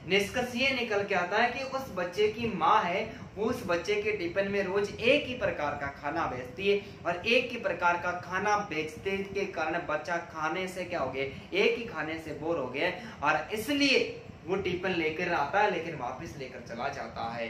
निष्कर्ष ये निकल के आता है कि उस बच्चे की माँ है, वो उस बच्चे के टिफिन में रोज एक ही प्रकार का खाना बेचती है और एक ही प्रकार का खाना बेचते के कारण बच्चा खाने से क्या हो गया? एक ही खाने से बोर हो गया और इसलिए वो टिफिन लेकर आता है लेकिन वापस लेकर चला जाता है।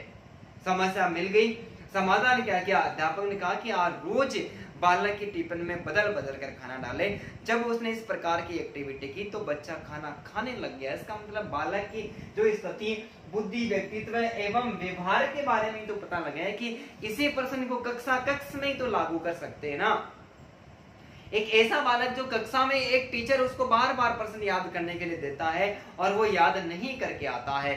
समस्या मिल गई। समाधान क्या किया? अध्यापक ने कहा कि आज रोज बालक की टिफिन में बदल बदल कर खाना डाले। जब उसने इस प्रकार की एक्टिविटी की तो बच्चा खाना खाने लग गया। इसका मतलब बालक की जो स्थिति, बुद्धि, व्यक्तित्व एवं व्यवहार के बारे में तो पता लगा है कि इसी प्रश्न को कक्ष में ही तो लागू कर सकते हैं ना। एक ऐसा बालक जो कक्षा में एक टीचर उसको बार बार प्रश्न याद करने के लिए देता है और वो याद नहीं करके आता है,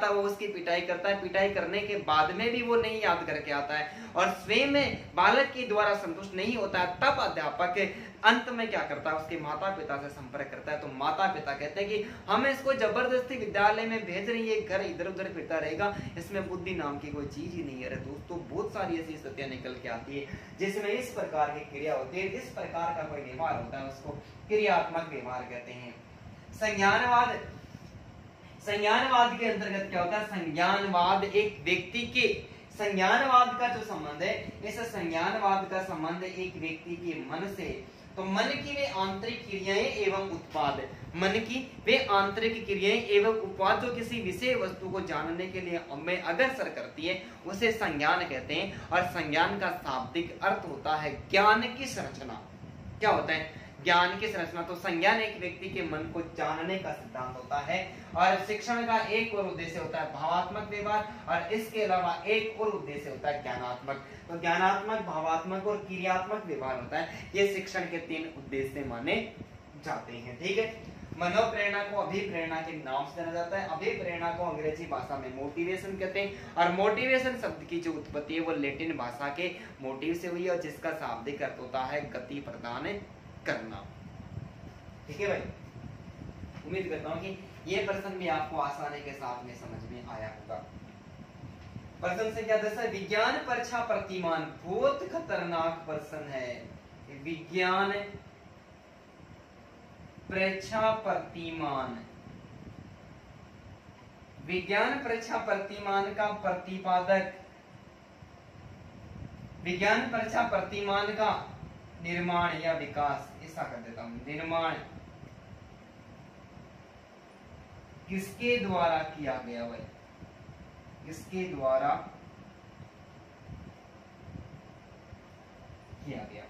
वो उसकी पिटाई करता है, पिटाई करने के बाद में भी वो नहीं याद करके आता है और स्वयं में बालक के द्वारा संतुष्ट नहीं होता है, तब अध्यापक अंत में क्या करता है? उसके माता पिता से संपर्क करता है। तो माता पिता कहते हैं कि हम इसको जबरदस्ती विद्यालय में भेज रही है, घर इधर उधर फिरता रहेगा, इसमें बुद्धि नाम की कोई चीज ही नहीं है। दोस्तों बहुत सारी ऐसी स्थितियां निकल के आती है जिसमें इस प्रकार की क्रिया होती है, इस प्रकार का कोई व्यवहार होता है, उसको क्रियात्मक व्यवहार कहते हैं। संज्ञानवाद के अंतर्गत क्या होता है? संज्ञानवाद एक व्यक्ति के, संज्ञानवाद का जो संबंध है, इस संज्ञानवाद का संबंध एक व्यक्ति के मन से। तो मन की वे आंतरिक क्रियाएं एवं उत्पाद, मन की वे आंतरिक क्रियाएं एवं उत्पाद जो किसी विषय वस्तु को जानने के लिए हमें अग्रसर करती है, उसे संज्ञान कहते हैं। और संज्ञान का शाब्दिक अर्थ होता है ज्ञान की संरचना। क्या होता है? ज्ञान की संरचना। तो संज्ञान एक व्यक्ति के मन को जानने का सिद्धांत होता है और शिक्षण का एक और उद्देश्य होता है भावात्मक व्यवहार और इसके अलावा एक और उद्देश्य होता है ज्ञानात्मक। तो ज्ञानात्मक, भावात्मक और क्रियात्मक व्यवहार होता है। ये शिक्षण के 3 उद्देश्य माने जाते हैं। ठीक है। मनोप्रेरणा को अभिप्रेरणा के नाम से जाना जाता है। अभिप्रेरणा को अंग्रेजी भाषा में मोटिवेशन कहते हैं और मोटिवेशन शब्द की जो उत्पत्ति है वो लैटिन भाषा के मोटिव से हुई है और जिसका शाब्दिक अर्थ होता है गति प्रदान करना। ठीक है भाई, उम्मीद करता हूं कि ये प्रश्न भी आपको आसानी के साथ में समझ में आया होगा। प्रश्न संख्या 10 है विज्ञान परीक्षा प्रतिमान, बहुत खतरनाक प्रश्न है। विज्ञान परीक्षा प्रतिमान, विज्ञान परीक्षा प्रतिमान का प्रतिपादक, विज्ञान परीक्षा प्रतिमान का निर्माण या विकास, ऐसा कर देता हूं, निर्माण किसके द्वारा किया गया भाई, किसके द्वारा किया गया।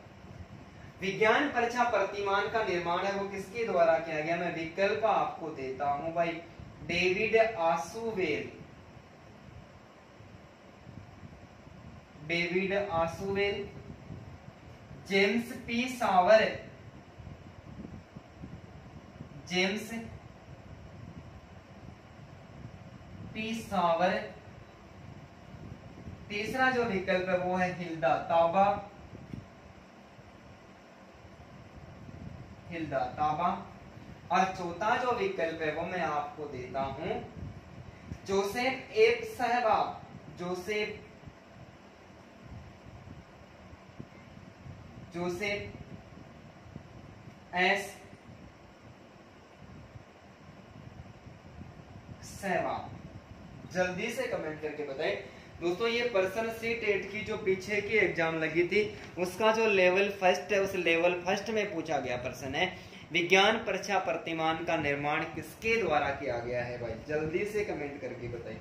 विज्ञान परीक्षा प्रतिमान का निर्माण है वो किसके द्वारा किया गया, मैं विकल्प आपको देता हूं भाई, डेविड आशुवेल, डेविड आशुवेल, जेम्स पी सावर, जेम्स पी सावर, तीसरा जो विकल्प है वो है हिल्दा ताबा, हिल्दा ताबा, और चौथा जो विकल्प है वो मैं आपको देता हूं Joseph F Sehwag, Joseph S Sehwag. जल्दी से कमेंट करके बताएं दोस्तों, ये पर्सन सी टेट की जो पीछे की एग्जाम लगी थी उसका जो लेवल फर्स्ट है, उस लेवल फर्स्ट में पूछा गया प्रश्न है विज्ञान परीक्षा प्रतिमान का निर्माण किसके द्वारा किया गया है भाई, जल्दी से कमेंट करके बताइए।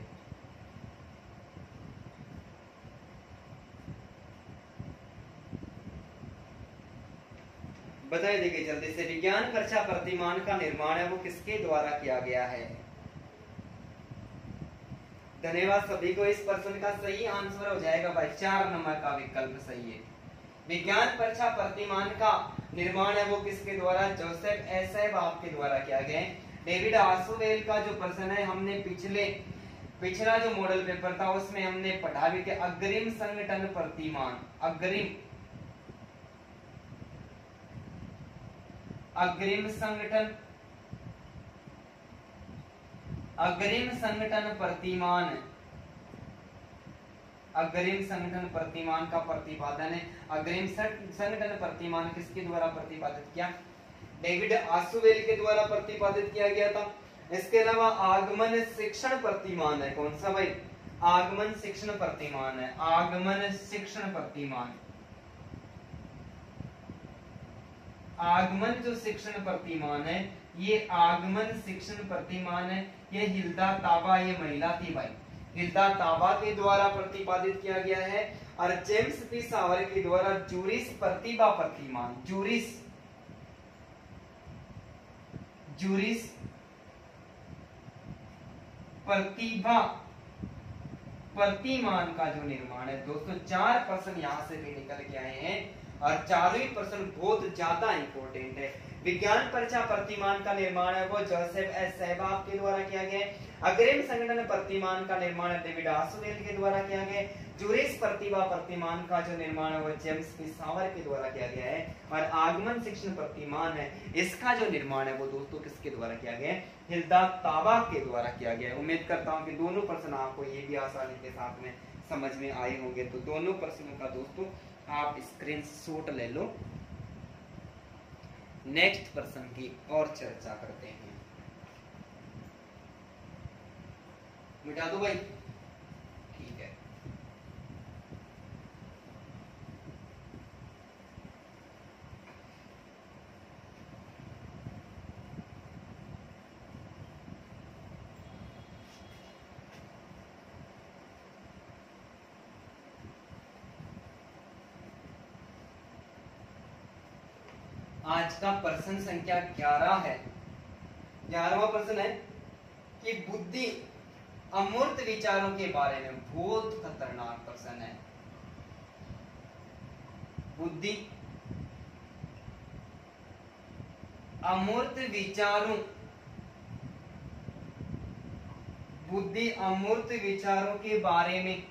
बताइए, देखिए जल्दी से, विज्ञान परीक्षा प्रतिमान का निर्माण है वो किसके द्वारा किया गया है। धन्यवाद सभी को। इस प्रश्न का सही आंसर हो जाएगा भाई 4 नंबर का विकल्प सही है। विज्ञान परीक्षा प्रतिमान का निर्माण है वो किसके द्वारा, जोसेफ एसएबाब के द्वारा किया गया है। डेविड आशुवेल का जो प्रश्न है हमने पिछला जो मॉडल पेपर था उसमें हमने पढ़ा भी कि अग्रिम संगठन प्रतिमान, अग्रिम संगठन प्रतिमान, अग्रिम संगठन प्रतिमान का प्रतिपादन है। अग्रिम संगठन प्रतिमान किसके द्वारा प्रतिपादित किया, डेविड आशुवेल के द्वारा प्रतिपादित किया गया था। इसके अलावा आगमन शिक्षण प्रतिमान है, कौन सा भाई, आगमन शिक्षण प्रतिमान है, आगमन शिक्षण प्रतिमान, आगमन जो शिक्षण प्रतिमान है ये आगमन शिक्षण प्रतिमान है, ये हिल्दा ताबा, ये महिला थी भाई, हिल्दा ताबा के द्वारा प्रतिपादित किया गया है। और जेम्स पी सावर के द्वारा जूरिस प्रतिभा प्रतिमान, जूरिस प्रतिभा प्रतिमान का जो निर्माण है दोस्तों, 4 प्रश्न यहां से भी निकल के आए हैं और चारों ही प्रश्न बहुत ज्यादा इंपॉर्टेंट है। विज्ञान परीक्षा प्रतिमान का निर्माण है वो जोसेफ एस सहवाग के द्वारा किया गया है। अग्रिम संगठन प्रतिमान का निर्माण डेविड आशुवेल के द्वारा किया गया है। जूरिस प्रतिभा प्रतिमान का जो निर्माण है वो जेम्स पी सावर के द्वारा किया गया है। और आगमन शिक्षण प्रतिमान है, इसका जो निर्माण है वो दोस्तों किसके द्वारा किया गया है, हिल्दा ताबा के द्वारा किया गया है। उम्मीद करता हूँ कि दोनों प्रश्न आपको ये भी आसानी के साथ में समझ में आए होंगे। तो दोनों प्रश्नों का दोस्तों आप स्क्रीनशॉट ले लो। नेक्स्ट प्रश्न की और चर्चा करते हैं। मिटा दो भाई, ठीक है। आज का प्रश्न संख्या 11 है। 11वां प्रश्न है कि बुद्धि अमूर्त विचारों के बारे में, बहुत खतरनाक प्रश्न है। बुद्धि अमूर्त विचारों, बुद्धि अमूर्त विचारों के बारे में,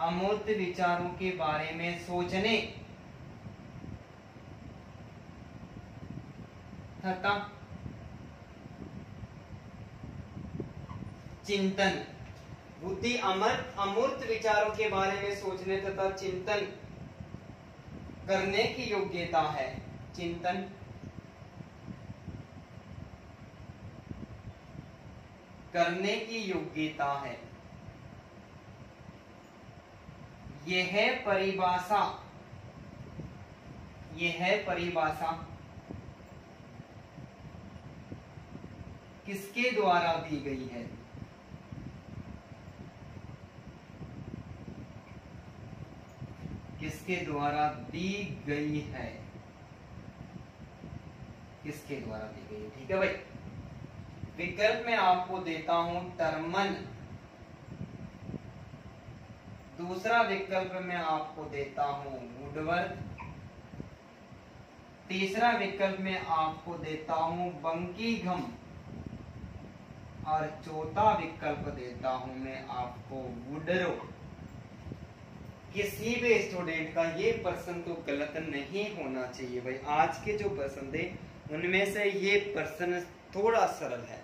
अमूर्त विचारों के बारे में सोचने तथा चिंतन। बुद्धि अमूर्त विचारों के बारे में सोचने तथा चिंतन करने की योग्यता है। चिंतन करने की योग्यता है। यह परिभाषा किसके द्वारा दी गई है? किसके द्वारा दी गई है? किसके द्वारा दी गई है? ठीक है भाई। विकल्प में आपको देता हूं टर्मन, दूसरा विकल्प में आपको देता हूं वुडवर्थ, तीसरा विकल्प में आपको देता हूं बंकिंघम और चौथा विकल्प देता हूं मैं आपको वुडरो। किसी भी स्टूडेंट का ये प्रश्न तो गलत नहीं होना चाहिए भाई। आज के जो प्रश्न थे उनमें से ये प्रश्न थोड़ा सरल है।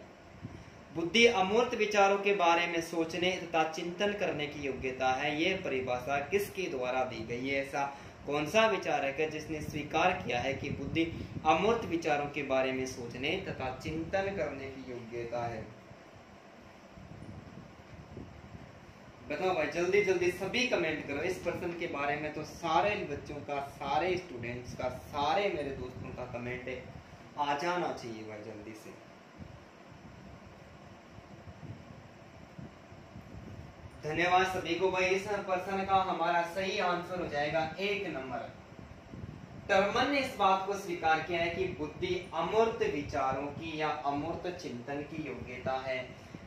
बुद्धि अमूर्त विचारों के बारे में सोचने तथा चिंतन करने की योग्यता है। ये परिभाषा किसके द्वारा दी गई है? ऐसा कौन सा विचारक है जिसने स्वीकार किया है कि बुद्धि अमूर्त विचारों के बारे में सोचने तथा चिंतन करने की योग्यता है? बताओ भाई, जल्दी जल्दी सभी कमेंट करो। इस प्रश्न के बारे में तो सारे बच्चों का, सारे स्टूडेंट्स का, सारे मेरे दोस्तों का कमेंट आ जाना चाहिए भाई जल्दी से। धन्यवाद सभी को भाई। इस प्रश्न का हमारा सही आंसर हो जाएगा 1 नंबर। टर्मन ने इस बात को स्वीकार किया है कि बुद्धि अमूर्त विचारों की या अमूर्त चिंतन की योग्यता है,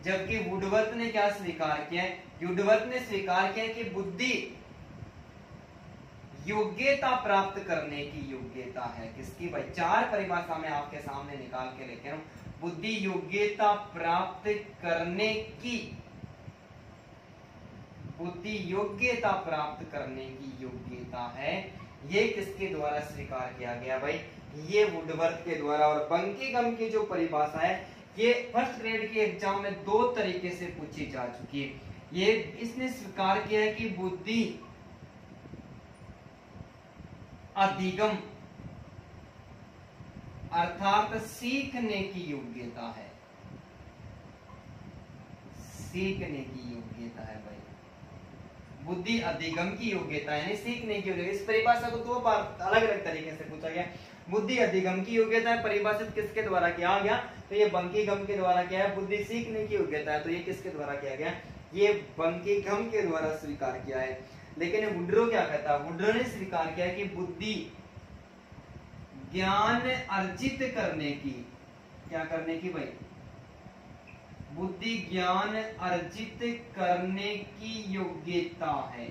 जबकि वुडवर्थ ने क्या स्वीकार किया है? वुडवर्थ ने स्वीकार किया कि बुद्धि योग्यता प्राप्त करने की योग्यता है। किसकी भाई? 4 परिभाषा में आपके सामने निकाल के लेके आऊं। बुद्धि योग्यता प्राप्त करने की, बुद्धि योग्यता प्राप्त करने की योग्यता है। ये किसके द्वारा स्वीकार किया गया भाई? ये वुडवर्थ के द्वारा। और बंकिंघम की जो परिभाषा है ये फर्स्ट ग्रेड के एग्जाम में 2 तरीके से पूछी जा चुकी है। ये इसने स्वीकार किया है कि बुद्धि अधिगम अर्थात सीखने की योग्यता है। सीखने की योग्यता है भाई। बुद्धि अधिगम की योग्यता है, सीखने की योग्यता। इस परिभाषा को 2 बार अलग अलग तरीके से पूछा गया। बुद्धि अधिगम की योग्यता है परिभाषित किसके द्वारा किया गया? तो ये बंकिंघम के द्वारा किया है। बुद्धि सीखने की योग्यता है तो ये किसके द्वारा किया गया? ये बंकिंघम के द्वारा स्वीकार किया है। लेकिन वुडरो क्या कहता है? वुडरो ने स्वीकार किया कि बुद्धि ज्ञान अर्जित करने की, क्या करने की भाई? बुद्धि ज्ञान अर्जित करने की योग्यता है।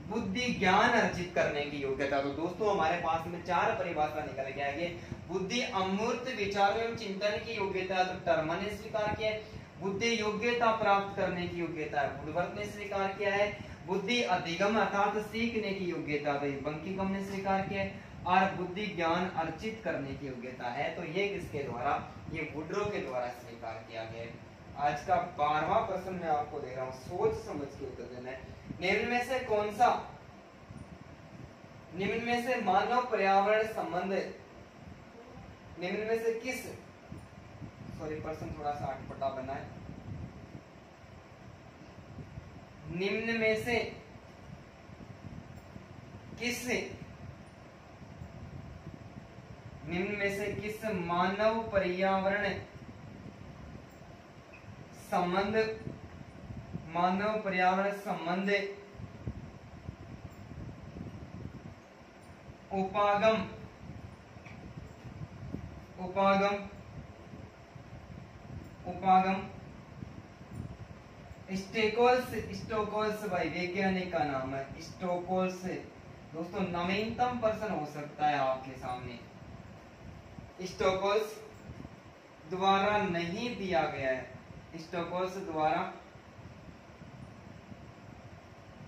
बुद्धि ज्ञान अर्जित करने की योग्यता। तो दोस्तों हमारे पास में 4 परिभाषा निकल के आएगी। बुद्धि अमूर्त विचारों एवं चिंतन की योग्यता तो टर्मन ने स्वीकार किया है। बुद्धि योग्यता प्राप्त करने की योग्यता है वुडवर्थ ने स्वीकार किया है। बुद्धि अधिगम अर्थात सीखने की योग्यता तो बंकिंघम ने स्वीकार किया है। और बुद्धि ज्ञान अर्जित करने की योग्यता है तो ये किसके द्वारा? ये वुडरो के द्वारा स्वीकार किया गया है। आज का 12वां प्रश्न मैं आपको दे रहा हूं, सोच समझ के उत्तर देना है। निम्न में से कौन सा, निम्न में से मानव पर्यावरण संबंध, निम्न में से किस, सॉरी प्रश्न थोड़ा सा अटपटा बना है। निम्न में से किस, निम्न में से किस मानव पर्यावरण संबंध, मानव पर्यावरण संबंध उपागम, उपागम, उपागम स्टोकोल्स, स्टोकोल्स भाई वैज्ञानिक का नाम है स्टोकोल्स। दोस्तों नवीनतम प्रश्न हो सकता है आपके सामने। स्टोकोल्स द्वारा नहीं दिया गया है, स्टोकोल्स द्वारा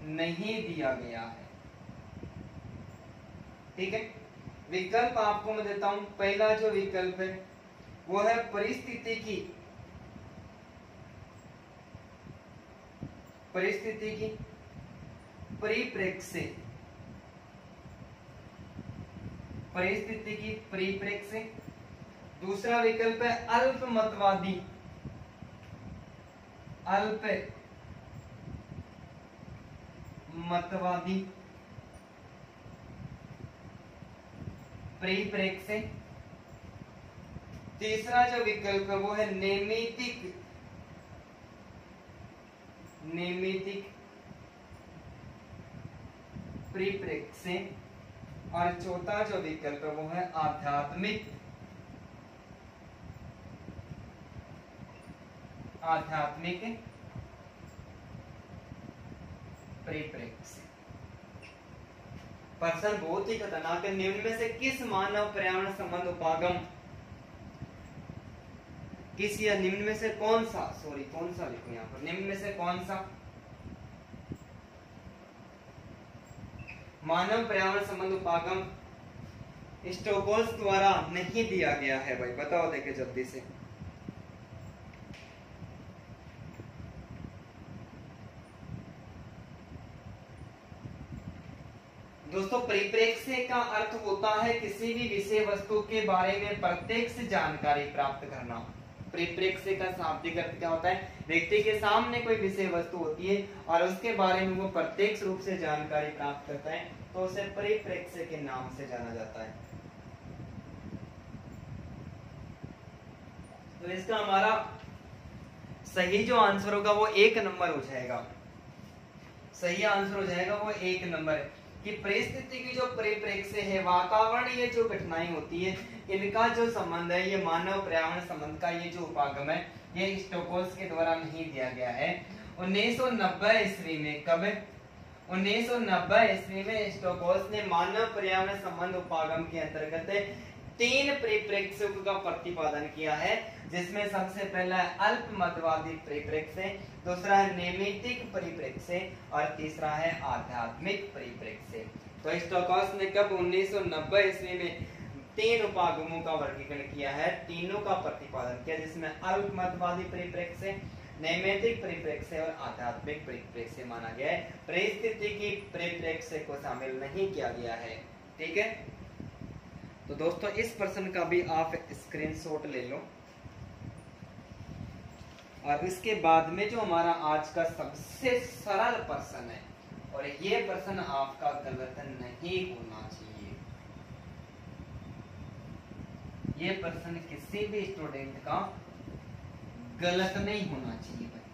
नहीं दिया गया है। ठीक है, विकल्प आपको मैं देता हूं। पहला जो विकल्प है वो है परिस्थिति की परिप्रेक्ष्य, परिस्थिति की परिप्रेक्ष्य। दूसरा विकल्प है अल्पमतवादी, अल्पमतवादी परिप्रेक्ष्य। तीसरा जो विकल्प है वो है नैमित्तिक परिप्रेक्ष्य। और चौथा जो विकल्प है वो है आध्यात्मिक परिप्रेक्ष्य। प्रश्न बहुत ही खतरनाक है। निम्न में से किस मानव पर्यावरण संबंध उपागम किस या निम्न में से कौन सा लिखूं यहाँ पर, निम्न में से कौन सा मानव पर्यावरण संबंध उपागम स्टोकोल्स द्वारा नहीं दिया गया है? भाई बताओ, देखे जल्दी से। दोस्तों, परिप्रेक्ष्य का अर्थ होता है किसी भी विषय वस्तु के बारे में प्रत्यक्ष जानकारी प्राप्त करना। परिप्रेक्ष्य का शाब्दिक अर्थ क्या होता है? व्यक्ति के सामने कोई विषय वस्तु होती है और उसके बारे में वो प्रत्यक्ष रूप से जानकारी प्राप्त करता है, तो उसे परिप्रेक्ष्य के नाम से जाना जाता है। तो इसका हमारा सही जो आंसर होगा वो 1 नंबर हो जाएगा। सही आंसर हो जाएगा वो 1 नंबर कि परिस्थिति की जो परिप्रेक्ष्य है, वातावरणीय जो घटनाएं होती है, इनका जो संबंध है, ये मानव पर्यावरण संबंध का ये जो उपागम है, ये स्टोकोल्स के द्वारा नहीं दिया गया है। 1990 ईस्वी में, कब? 1990 ईस्वी में स्टोकोल्स ने मानव पर्यावरण संबंध उपागम के अंतर्गत 3 परिप्रेक्ष्यों का प्रतिपादन किया है, जिसमें सबसे पहला है अल्पमतवादी परिप्रेक्ष्य, दूसरा है नैमित्तिक परिप्रेक्ष्य और तीसरा है आध्यात्मिक परिप्रेक्ष्य। तो स्टोकोल्स ने कब 1990 ईस्वी में 3 उपागमों का वर्गीकरण किया है, तीनों का प्रतिपादन किया, जिसमें अल्पमतवादी परिप्रेक्ष्य, नैमित्तिक परिप्रेक्ष्य और आध्यात्मिक परिप्रेक्ष्य माना गया है। परिस्थिति की परिप्रेक्ष्य को शामिल नहीं किया गया है। ठीक है, तो दोस्तों इस प्रश्न का भी आप स्क्रीनशॉट ले लो। और इसके बाद में जो हमारा आज का सबसे सरल प्रश्न है, और ये प्रश्न आपका गलत नहीं होना चाहिए। ये प्रश्न किसी भी स्टूडेंट का गलत नहीं होना चाहिए भाई।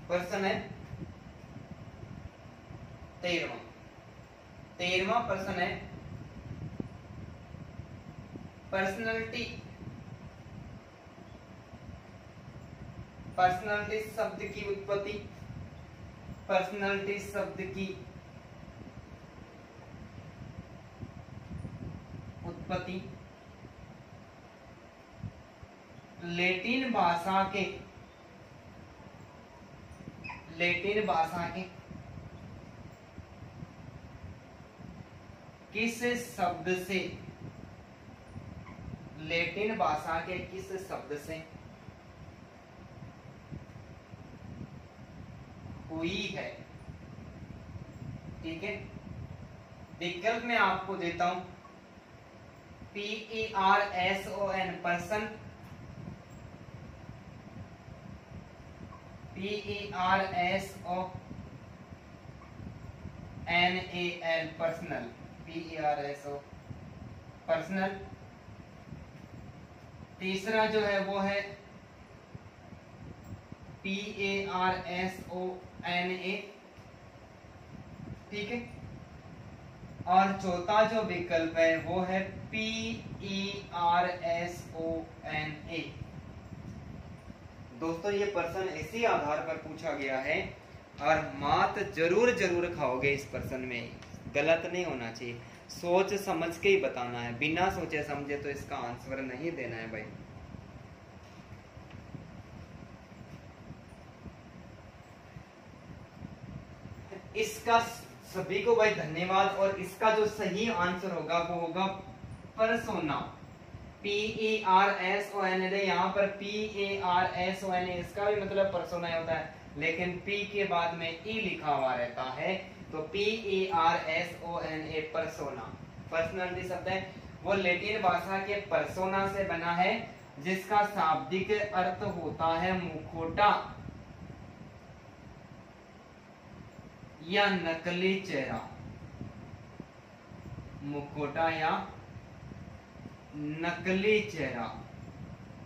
प्रश्न है 13वां प्रश्न है पर्सनालिटी शब्द की उत्पत्ति। पर्सनालिटी शब्द की उत्पत्ति लैटिन भाषा के किस शब्द से, लैटिन भाषा के किस शब्द से हुई है? ठीक है, विकल्प में आपको देता हूं PERSON person, PERSONAL personal, PERSO personal. तीसरा जो है वो है PARSONA। ठीक है, और चौथा जो विकल्प है वो है PERSONA। दोस्तों ये प्रश्न इसी आधार पर पूछा गया है और मात जरूर खाओगे इस प्रश्न में, गलत नहीं होना चाहिए। सोच समझ के ही बताना है, बिना सोचे समझे तो इसका आंसर नहीं देना है भाई। इसका सभी को भाई धन्यवाद। और इसका जो सही आंसर होगा वो होगा परसोना, PERSONA। यहाँ पर PARSONA, इसका भी मतलब परसोना होता है, लेकिन P के बाद में E लिखा हुआ रहता है, तो PERSONA परसोना। पर्सनालिटी शब्द है वो लैटिन भाषा के परसोना से बना है, जिसका शाब्दिक अर्थ होता है मुखौटा या नकली चेहरा। मुखौटा या नकली चेहरा,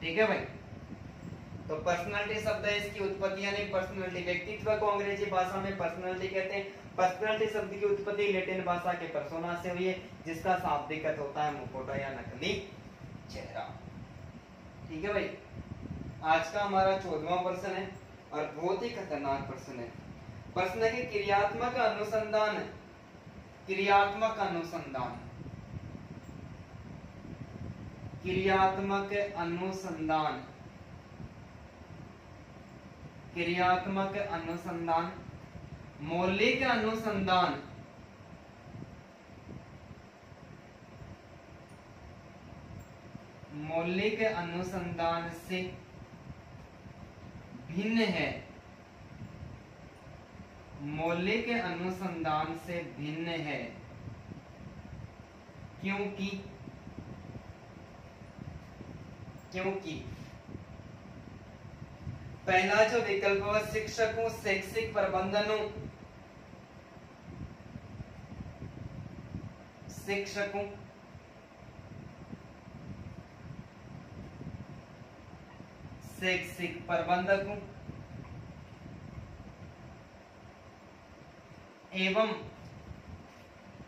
ठीक है भाई। तो पर्सनालिटी शब्द है, इसकी उत्पत्ति यानी पर्सनालिटी, व्यक्तित्व को अंग्रेजी भाषा में पर्सनालिटी कहते हैं। पर्सनालिटी शब्द की उत्पत्ति लैटिन भाषा के पर्सोना से हुई है, जिसका शाब्दिक अर्थ होता है मुखौटा या नकली चेहरा, ठीक है भाई। आज का हमारा 14वां प्रश्न है और बहुत ही खतरनाक प्रश्न है। प्रश्न है कि क्रियात्मक अनुसंधान, क्रियात्मक अनुसंधान, क्रियात्मक अनुसंधान, क्रियात्मक अनुसंधान, मौलिक अनुसंधान, मौलिक अनुसंधान से भिन्न है, मौलिक अनुसंधान से भिन्न है, क्योंकि पहला जो विकल्प है शिक्षकों, शैक्षिक प्रबंधनों, शिक्षकों, शैक्षिक प्रबंधकों एवं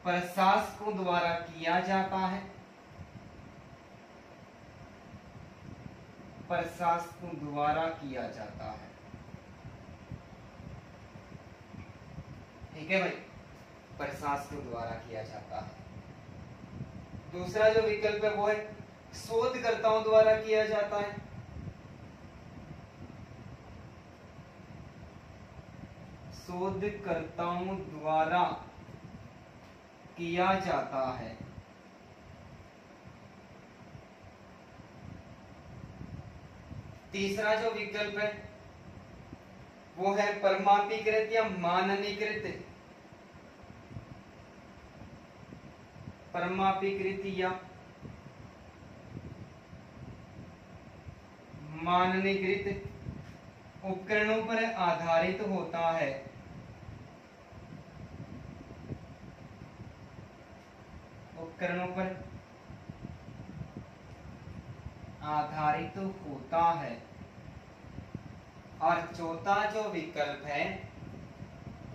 प्रशासकों द्वारा किया जाता है, प्रशासकों द्वारा किया जाता है, ठीक है भाई, प्रशासकों द्वारा किया जाता है। दूसरा जो विकल्प है वो है शोधकर्ताओं द्वारा किया जाता है, शोधकर्ताओं द्वारा किया जाता है। तीसरा जो विकल्प है वो है परमापीकृत या माननीकृत, परमापीकृत या माननीकृत उपकरणों पर आधारित होता है, उपकरणों पर आधारित होता है। और चौथा जो विकल्प है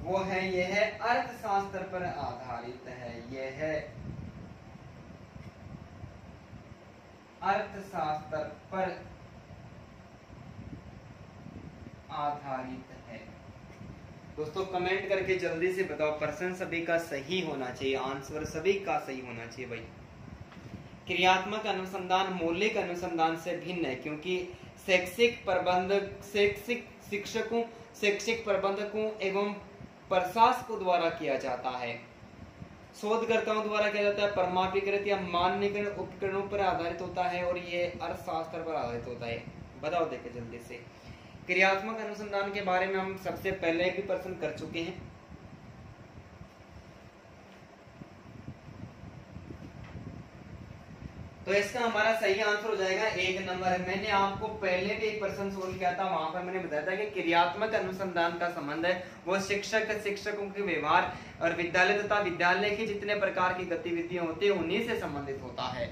वो है यह अर्थशास्त्र पर आधारित है, यह अर्थशास्त्र पर आधारित है। दोस्तों कमेंट करके जल्दी से बताओ, प्रश्न सभी का सही होना चाहिए, आंसर सभी का सही होना चाहिए भाई। क्रियात्मक अनुसंधान मौलिक अनुसंधान से भिन्न है, क्योंकि शैक्षिक प्रबंधक, शैक्षिक शिक्षकों, शैक्षिक प्रबंधकों एवं प्रशासकों द्वारा किया जाता है, शोधकर्ताओं द्वारा किया जाता है, परमापीकृत या माननीकृत उपकरणों पर आधारित होता है, और ये अर्थशास्त्र पर आधारित होता है। बताओ देखे जल्दी से। क्रियात्मक अनुसंधान के बारे में हम सबसे पहले भी प्रश्न कर चुके हैं। तो इसका हमारा सही आंसर हो जाएगा 1 नंबर। मैंने आपको पहले भी एक प्रश्न सोल्व किया था, वहां पर मैंने बताया था कि क्रियात्मक अनुसंधान का संबंध है वो शिक्षक शिक्षकों के व्यवहार और विद्यालय तथा विद्यालय की जितने प्रकार की गतिविधियां होती है उन्हीं से संबंधित होता है।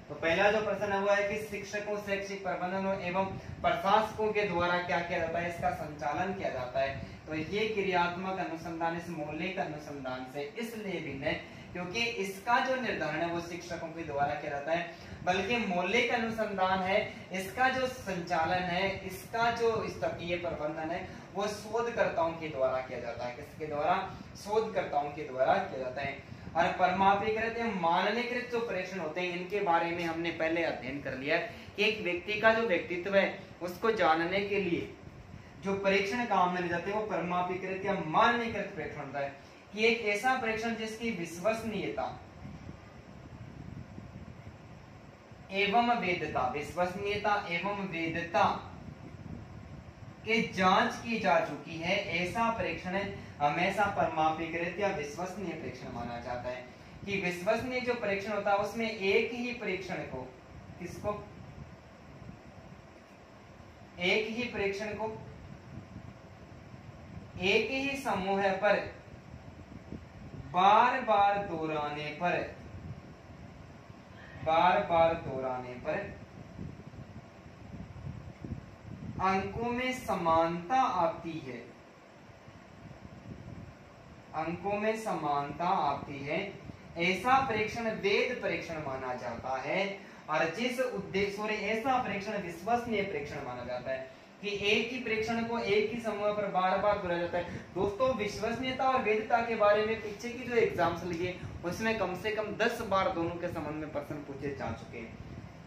तो पहला जो प्रश्न हुआ है कि शिक्षकों, शैक्षिक प्रबंधनों एवं प्रशासकों के द्वारा क्या किया जाता है, इसका संचालन किया जाता है। तो ये क्रियात्मक अनुसंधान इस मौलिक अनुसंधान से इसलिए भिन्न है क्योंकि इसका जो निर्धारण है वो शिक्षकों के द्वारा किया जाता है, बल्कि मौलिक अनुसंधान है इसका जो संचालन है, इसका जो स्तरीय प्रबंधन है वो शोधकर्ताओं के द्वारा किया जाता है। किसके द्वारा? शोधकर्ताओं के द्वारा किया जाता है। और परमापीकृत या माननीकृत जो परीक्षण होते हैं इनके बारे में हमने पहले अध्ययन कर लिया है कि एक व्यक्ति का जो व्यक्तित्व है उसको जानने के लिए जो परीक्षण काम में ले जाते हैं वो परमापिकृत या मान्यकृत परीक्षण होता है कि एक ऐसा परीक्षण जिसकी विश्वसनीयता एवं वैधता, विश्वसनीयता एवं वैधता के जांच की जा चुकी है, ऐसा परीक्षण हमेशा परमापिकृत या विश्वसनीय परीक्षण माना जाता है। कि विश्वसनीय जो परीक्षण होता है उसमें एक ही परीक्षण को, किसको, एक ही परीक्षण को एक ही समूह पर बार बार दोहराने पर अंकों में समानता आती है, अंकों में समानता आती है, ऐसा परीक्षण वैध परीक्षण माना जाता है। और जिस उद्देश्य, ऐसा परीक्षण विश्वसनीय परीक्षण माना जाता है कि एक ही परीक्षण को एक ही समूह पर बार बार दोहराया जाता है। दोस्तों विश्वसनीयता और वैधता के बारे में पीछे की जो एग्जाम्स लिए उसमें कम से कम 10 बार दोनों के संबंध में प्रश्न पूछे जा चुके हैं।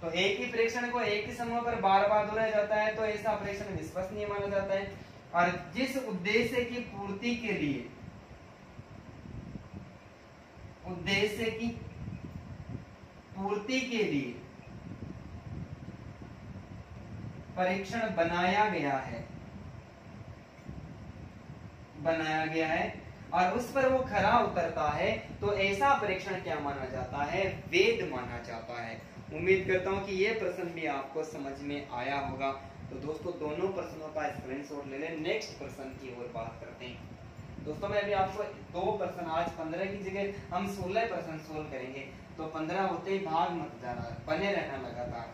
तो एक ही परीक्षण को एक ही समूह पर बार बार दोहराया जाता है तो ऐसा परीक्षण विश्वसनीय माना जाता है। और जिस उद्देश्य की पूर्ति के लिए, उद्देश्य की पूर्ति के लिए परीक्षण बनाया गया है और उस पर वो खरा उतरता है तो ऐसा परीक्षण क्या माना जाता है, वैध माना जाता है। उम्मीद करता हूं कि ये प्रश्न भी आपको समझ में आया होगा। तो दोस्तों दोनों प्रश्नों का स्क्रीनशॉट ले लें, नेक्स्ट प्रश्न की ओर बात करते हैं। दोस्तों मैं अभी आपको 2 प्रश्न, आज 15 की जगह हम 16 प्रश्न सोल्व करेंगे, तो 15 होते ही भाग मत जाना, बने रहना लगातार।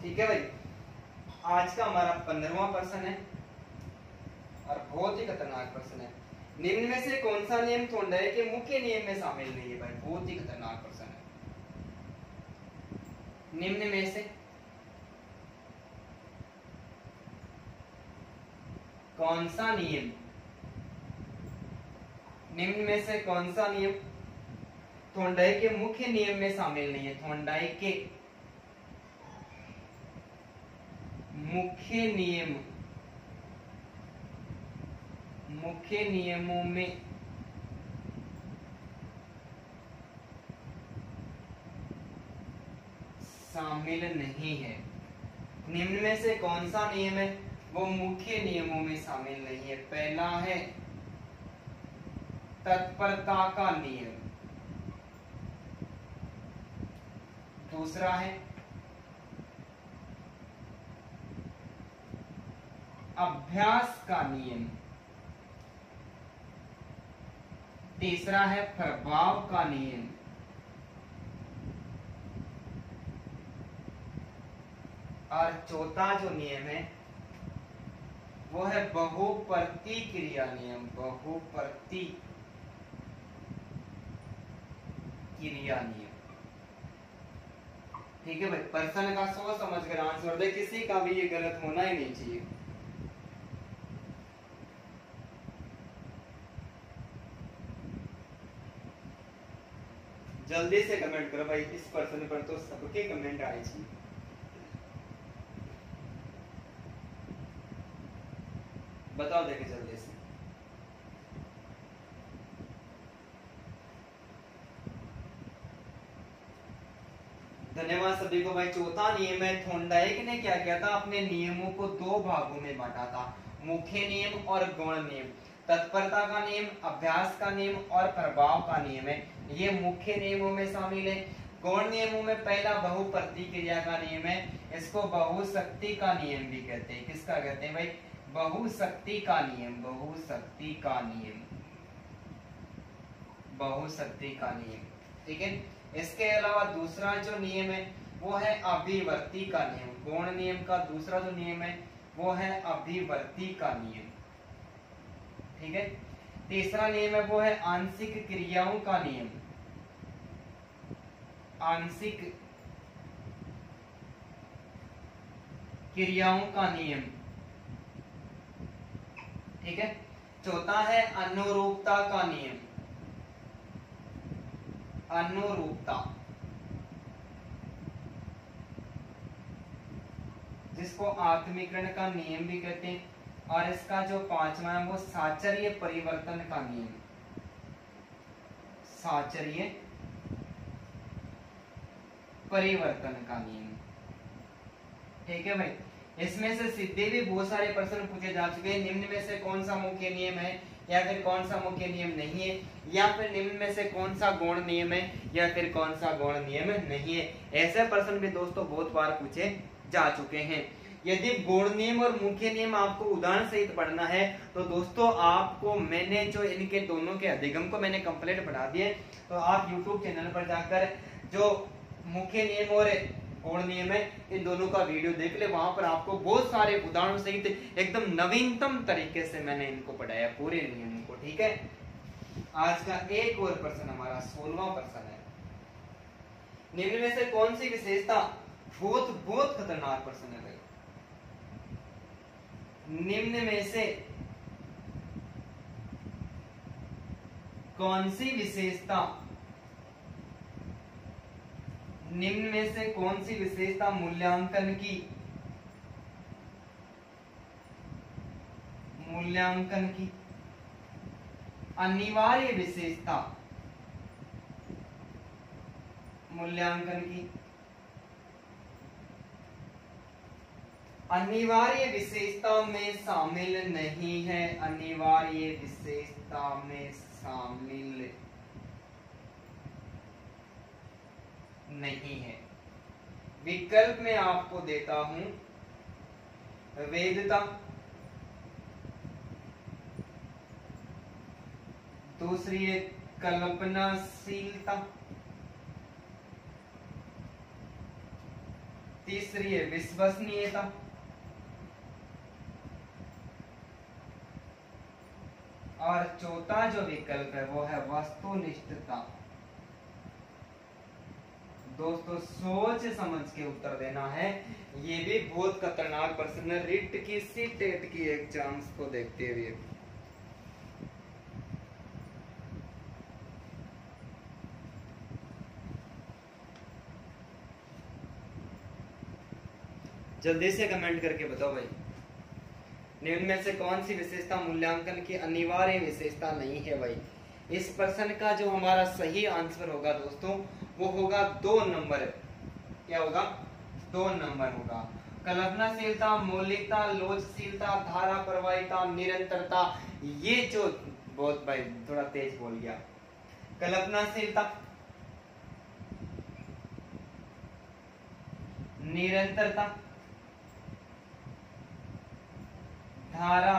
ठीक है भाई, आज का हमारा 15वां प्रश्न है और बहुत ही खतरनाक प्रश्न है। निम्न में से कौन सा नियम थॉर्नडाइक के मुख्य नियम में शामिल नहीं है? भाई बहुत ही खतरनाक प्रश्न है। निम्न में से कौन सा नियम, निम्न में से कौन सा नियम थॉर्नडाइक के मुख्य नियम में शामिल नहीं है? थॉर्नडाइक के मुख्य नियमों में शामिल नहीं है। निम्न में से कौन सा नियम है वो मुख्य नियमों में शामिल नहीं है? पहला है तत्परता का नियम, दूसरा है अभ्यास का नियम, तीसरा है प्रभाव का नियम, और चौथा जो नियम है वो है बहुप्रतिक्रिया नियम, बहुप्रतिक्रिया नियम। ठीक है भाई, प्रश्न का सोच समझ कर आंसर दे, किसी का भी ये गलत होना ही नहीं चाहिए। जल्दी से कमेंट करो भाई, इस प्रश्न पर तो सबके कमेंट आए चाहिए। बताओ देखे जल्दी से। धन्यवाद सभी को भाई। चौथा नियम है, थॉर्नडाइक ने क्या किया था, अपने नियमों को 2 भागों में बांटा था, मुख्य नियम और गौण नियम। तत्परता का नियम, अभ्यास का नियम और प्रभाव का नियम है, ये मुख्य नियमों में शामिल है। गौण नियमों में पहला बहुप्रतिक्रिया का नियम है, इसको बहुशक्ति का नियम भी कहते हैं। किसका कहते हैं भाई? बहुशक्ति का नियम, बहुशक्ति का नियम, बहुशक्ति का नियम। ठीक है, इसके अलावा दूसरा जो नियम है वो है अभिवर्ती का नियम। गौण नियम का दूसरा जो नियम है वो है अभिवर्ती का नियम। ठीक है, तीसरा नियम है वो है आंशिक क्रियाओं का नियम, आंशिक क्रियाओं का नियम, ठीक है। चौथा है अनुरूपता का नियम, अनुरूपता, जिसको आत्मीकरण का नियम भी कहते हैं। और इसका जो पांचवा है वो साचर्य परिवर्तन का नियम, साचर्य परिवर्तन का नियम, ठीक है भाई। इसमें से सीधे भी बहुत सारे प्रश्न पूछे जा चुके हैं। निम्न में से कौन सा मुख्य नियम है, या फिर कौन सा मुख्य नियम नहीं है, या फिर निम्न में से कौन सा गौण नियम है, या फिर कौन सा गौण नियम नहीं है। ऐसे प्रश्न भी दोस्तों बहुत बार पूछे जा चुके हैं। यदि गौण नियम और मुख्य नियम आपको उदाहरण सहित पढ़ना है तो दोस्तों आपको मैंने जो इनके दोनों के अधिगम को मैंने कंप्लीट बढ़ा दिए, तो आप YouTube चैनल पर जाकर जो मुख्य नियम और गौण नियम है इन दोनों का वीडियो देख ले। वहां पर आपको बहुत सारे उदाहरण सहित एकदम नवीनतम तरीके से मैंने इनको पढ़ाया, पूरे नियम को, ठीक है। आज का एक और प्रश्न हमारा 16वां प्रश्न है। निम्न में से कौन सी विशेषता, बहुत बहुत खतरनाक प्रश्न है भाई। निम्न में से कौन सी विशेषता, निम्न में से कौन सी विशेषता मूल्यांकन की अनिवार्य विशेषता, मूल्यांकन की अनिवार्य विशेषता में शामिल नहीं है, अनिवार्य विशेषता में शामिल नहीं है। विकल्प में आपको देता हूं वैधता, दूसरी है कल्पनाशीलता, तीसरी है विश्वसनीयता, और चौथा जो विकल्प है वो है वस्तुनिष्ठता। दोस्तों सोच समझ के उत्तर देना है। ये भी बहुत खतरनाक प्रश्न है रिट की, सीटेट की एग्जाम्स को देखते हुए। जल्दी से कमेंट करके बताओ भाई, निम्न में से कौन सी विशेषता मूल्यांकन की अनिवार्य विशेषता नहीं है भाई। इस प्रश्न का जो हमारा सही आंसर होगा दोस्तों वो होगा 2 नंबर। क्या होगा? 2 नंबर होगा। कल्पनाशीलता, मौलिकता, लोचशीलता, धारा प्रवाहिता, निरंतरता, ये जो बहुत भाई थोड़ा तेज बोल गया। कल्पनाशीलता, निरंतरता, धारा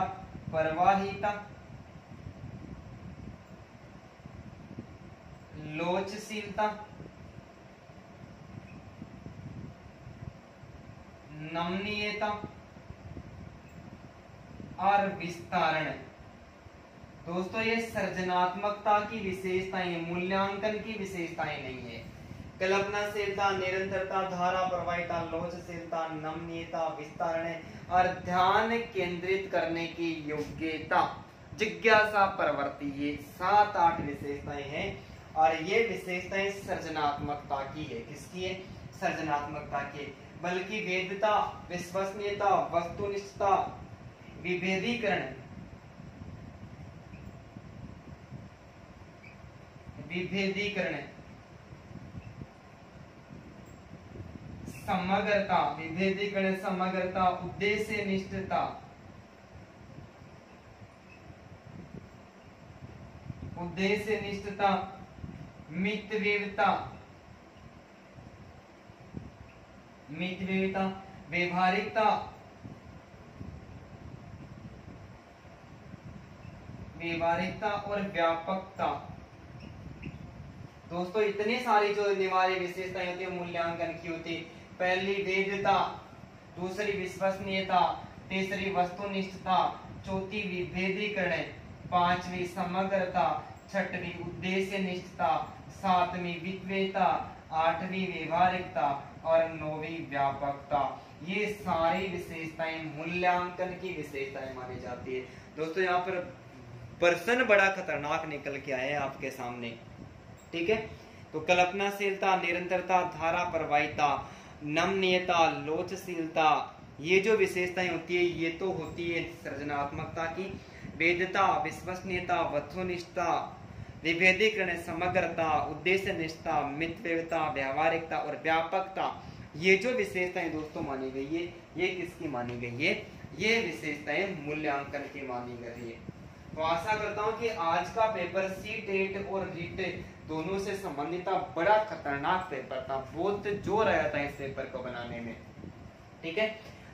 प्रवाहिता, लोचशीलता, नमनीयता और विस्तारण। दोस्तों ये सृजनात्मकता की विशेषताएं, मूल्यांकन की विशेषताएं नहीं है। कल्पनाशीलता, निरंतरता, धारा प्रवाहिता, लोचशीलता, नमनीयता, विस्तारण और ध्यान केंद्रित करने की योग्यता, जिज्ञासा, प्रवृत्ति, ये 7-8 विशेषताएं हैं। और ये विशेषताएं सृजनात्मकता की है। किसकी है? सृजनात्मकता की। बल्कि वेदता, विश्वसनीयता, वस्तुनिष्ठता, विभेदीकरण, समग्रता, विभेदीकरण, समग्रता, उद्देश्य निष्ठता, मितव्ययिता, व्यवहारिकता, और व्यापकता। दोस्तों इतनी सारी जो अनिवार्य विशेषताएं होती है मूल्यांकन की होती है। पहली वेदता, दूसरी विश्वसनीयता, तीसरी वस्तुनिष्ठता, चौथी विभेदीकरण, पांचवी समग्रता, छठवीं उद्देश्य निष्ठता, सातवीं वित्वेता, 8वीं व्यवहारिकता और 9वीं व्यापकता। ये सारी विशेषताएं मूल्यांकन की विशेषताएं मानी जाती है। दोस्तों यहाँ पर प्रश्न बड़ा खतरनाक निकल के आए हैं आपके सामने, ठीक है। तो कल्पनाशीलता, निरंतरता, धारा प्रवाहिता, नमनीयता, लोचशीलता, ये जो विशेषताएं होती है ये तो होती है सृजनात्मकता की। वेदता, विश्वसनीयता, वस्तुनिष्ठता, विभेदीकरण, समग्रता, उद्देश्य निष्ठा, मितव्ययता, व्यावहारिकता और व्यापकता, ये जो विशेषताएं दोस्तों मानी गई है ये किसकी मानी गई है? ये विशेषताएं मूल्यांकन की मानी गई है। तो आशा करता हूं कि आज का पेपर सीटेट और रीटेट दोनों से संबंधित था। बड़ा खतरनाक पेपर था, बहुत जोर आया था इस पेपर को बनाने में, ठीक है।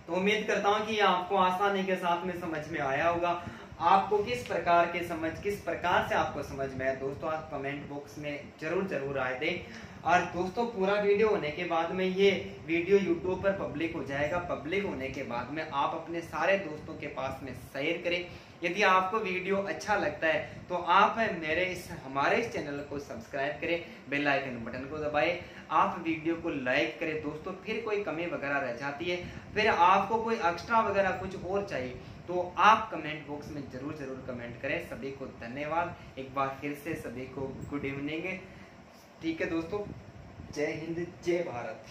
तो उम्मीद करता हूं कि आपको आसानी के साथ में समझ में आया होगा। आपको किस प्रकार से आपको समझ में आया दोस्तों, आप कमेंट बॉक्स में जरूर राय दें। और दोस्तों पूरा वीडियो होने के बाद में ये वीडियो यूट्यूब पर पब्लिक हो जाएगा। पब्लिक होने के बाद में आप अपने सारे दोस्तों के पास में शेयर करें। यदि आपको वीडियो अच्छा लगता है तो आप हमारे इस चैनल को सब्सक्राइब करें, बेल आइकन बटन को दबाएं, आप वीडियो को लाइक करें दोस्तों। फिर कोई कमी वगैरह रह जाती है, फिर आपको कोई एक्स्ट्रा वगैरह कुछ और चाहिए तो आप कमेंट बॉक्स में जरूर कमेंट करें। सभी को धन्यवाद, एक बार फिर से सभी को गुड इवनिंग, ठीक है दोस्तों। जय हिंद, जय भारत।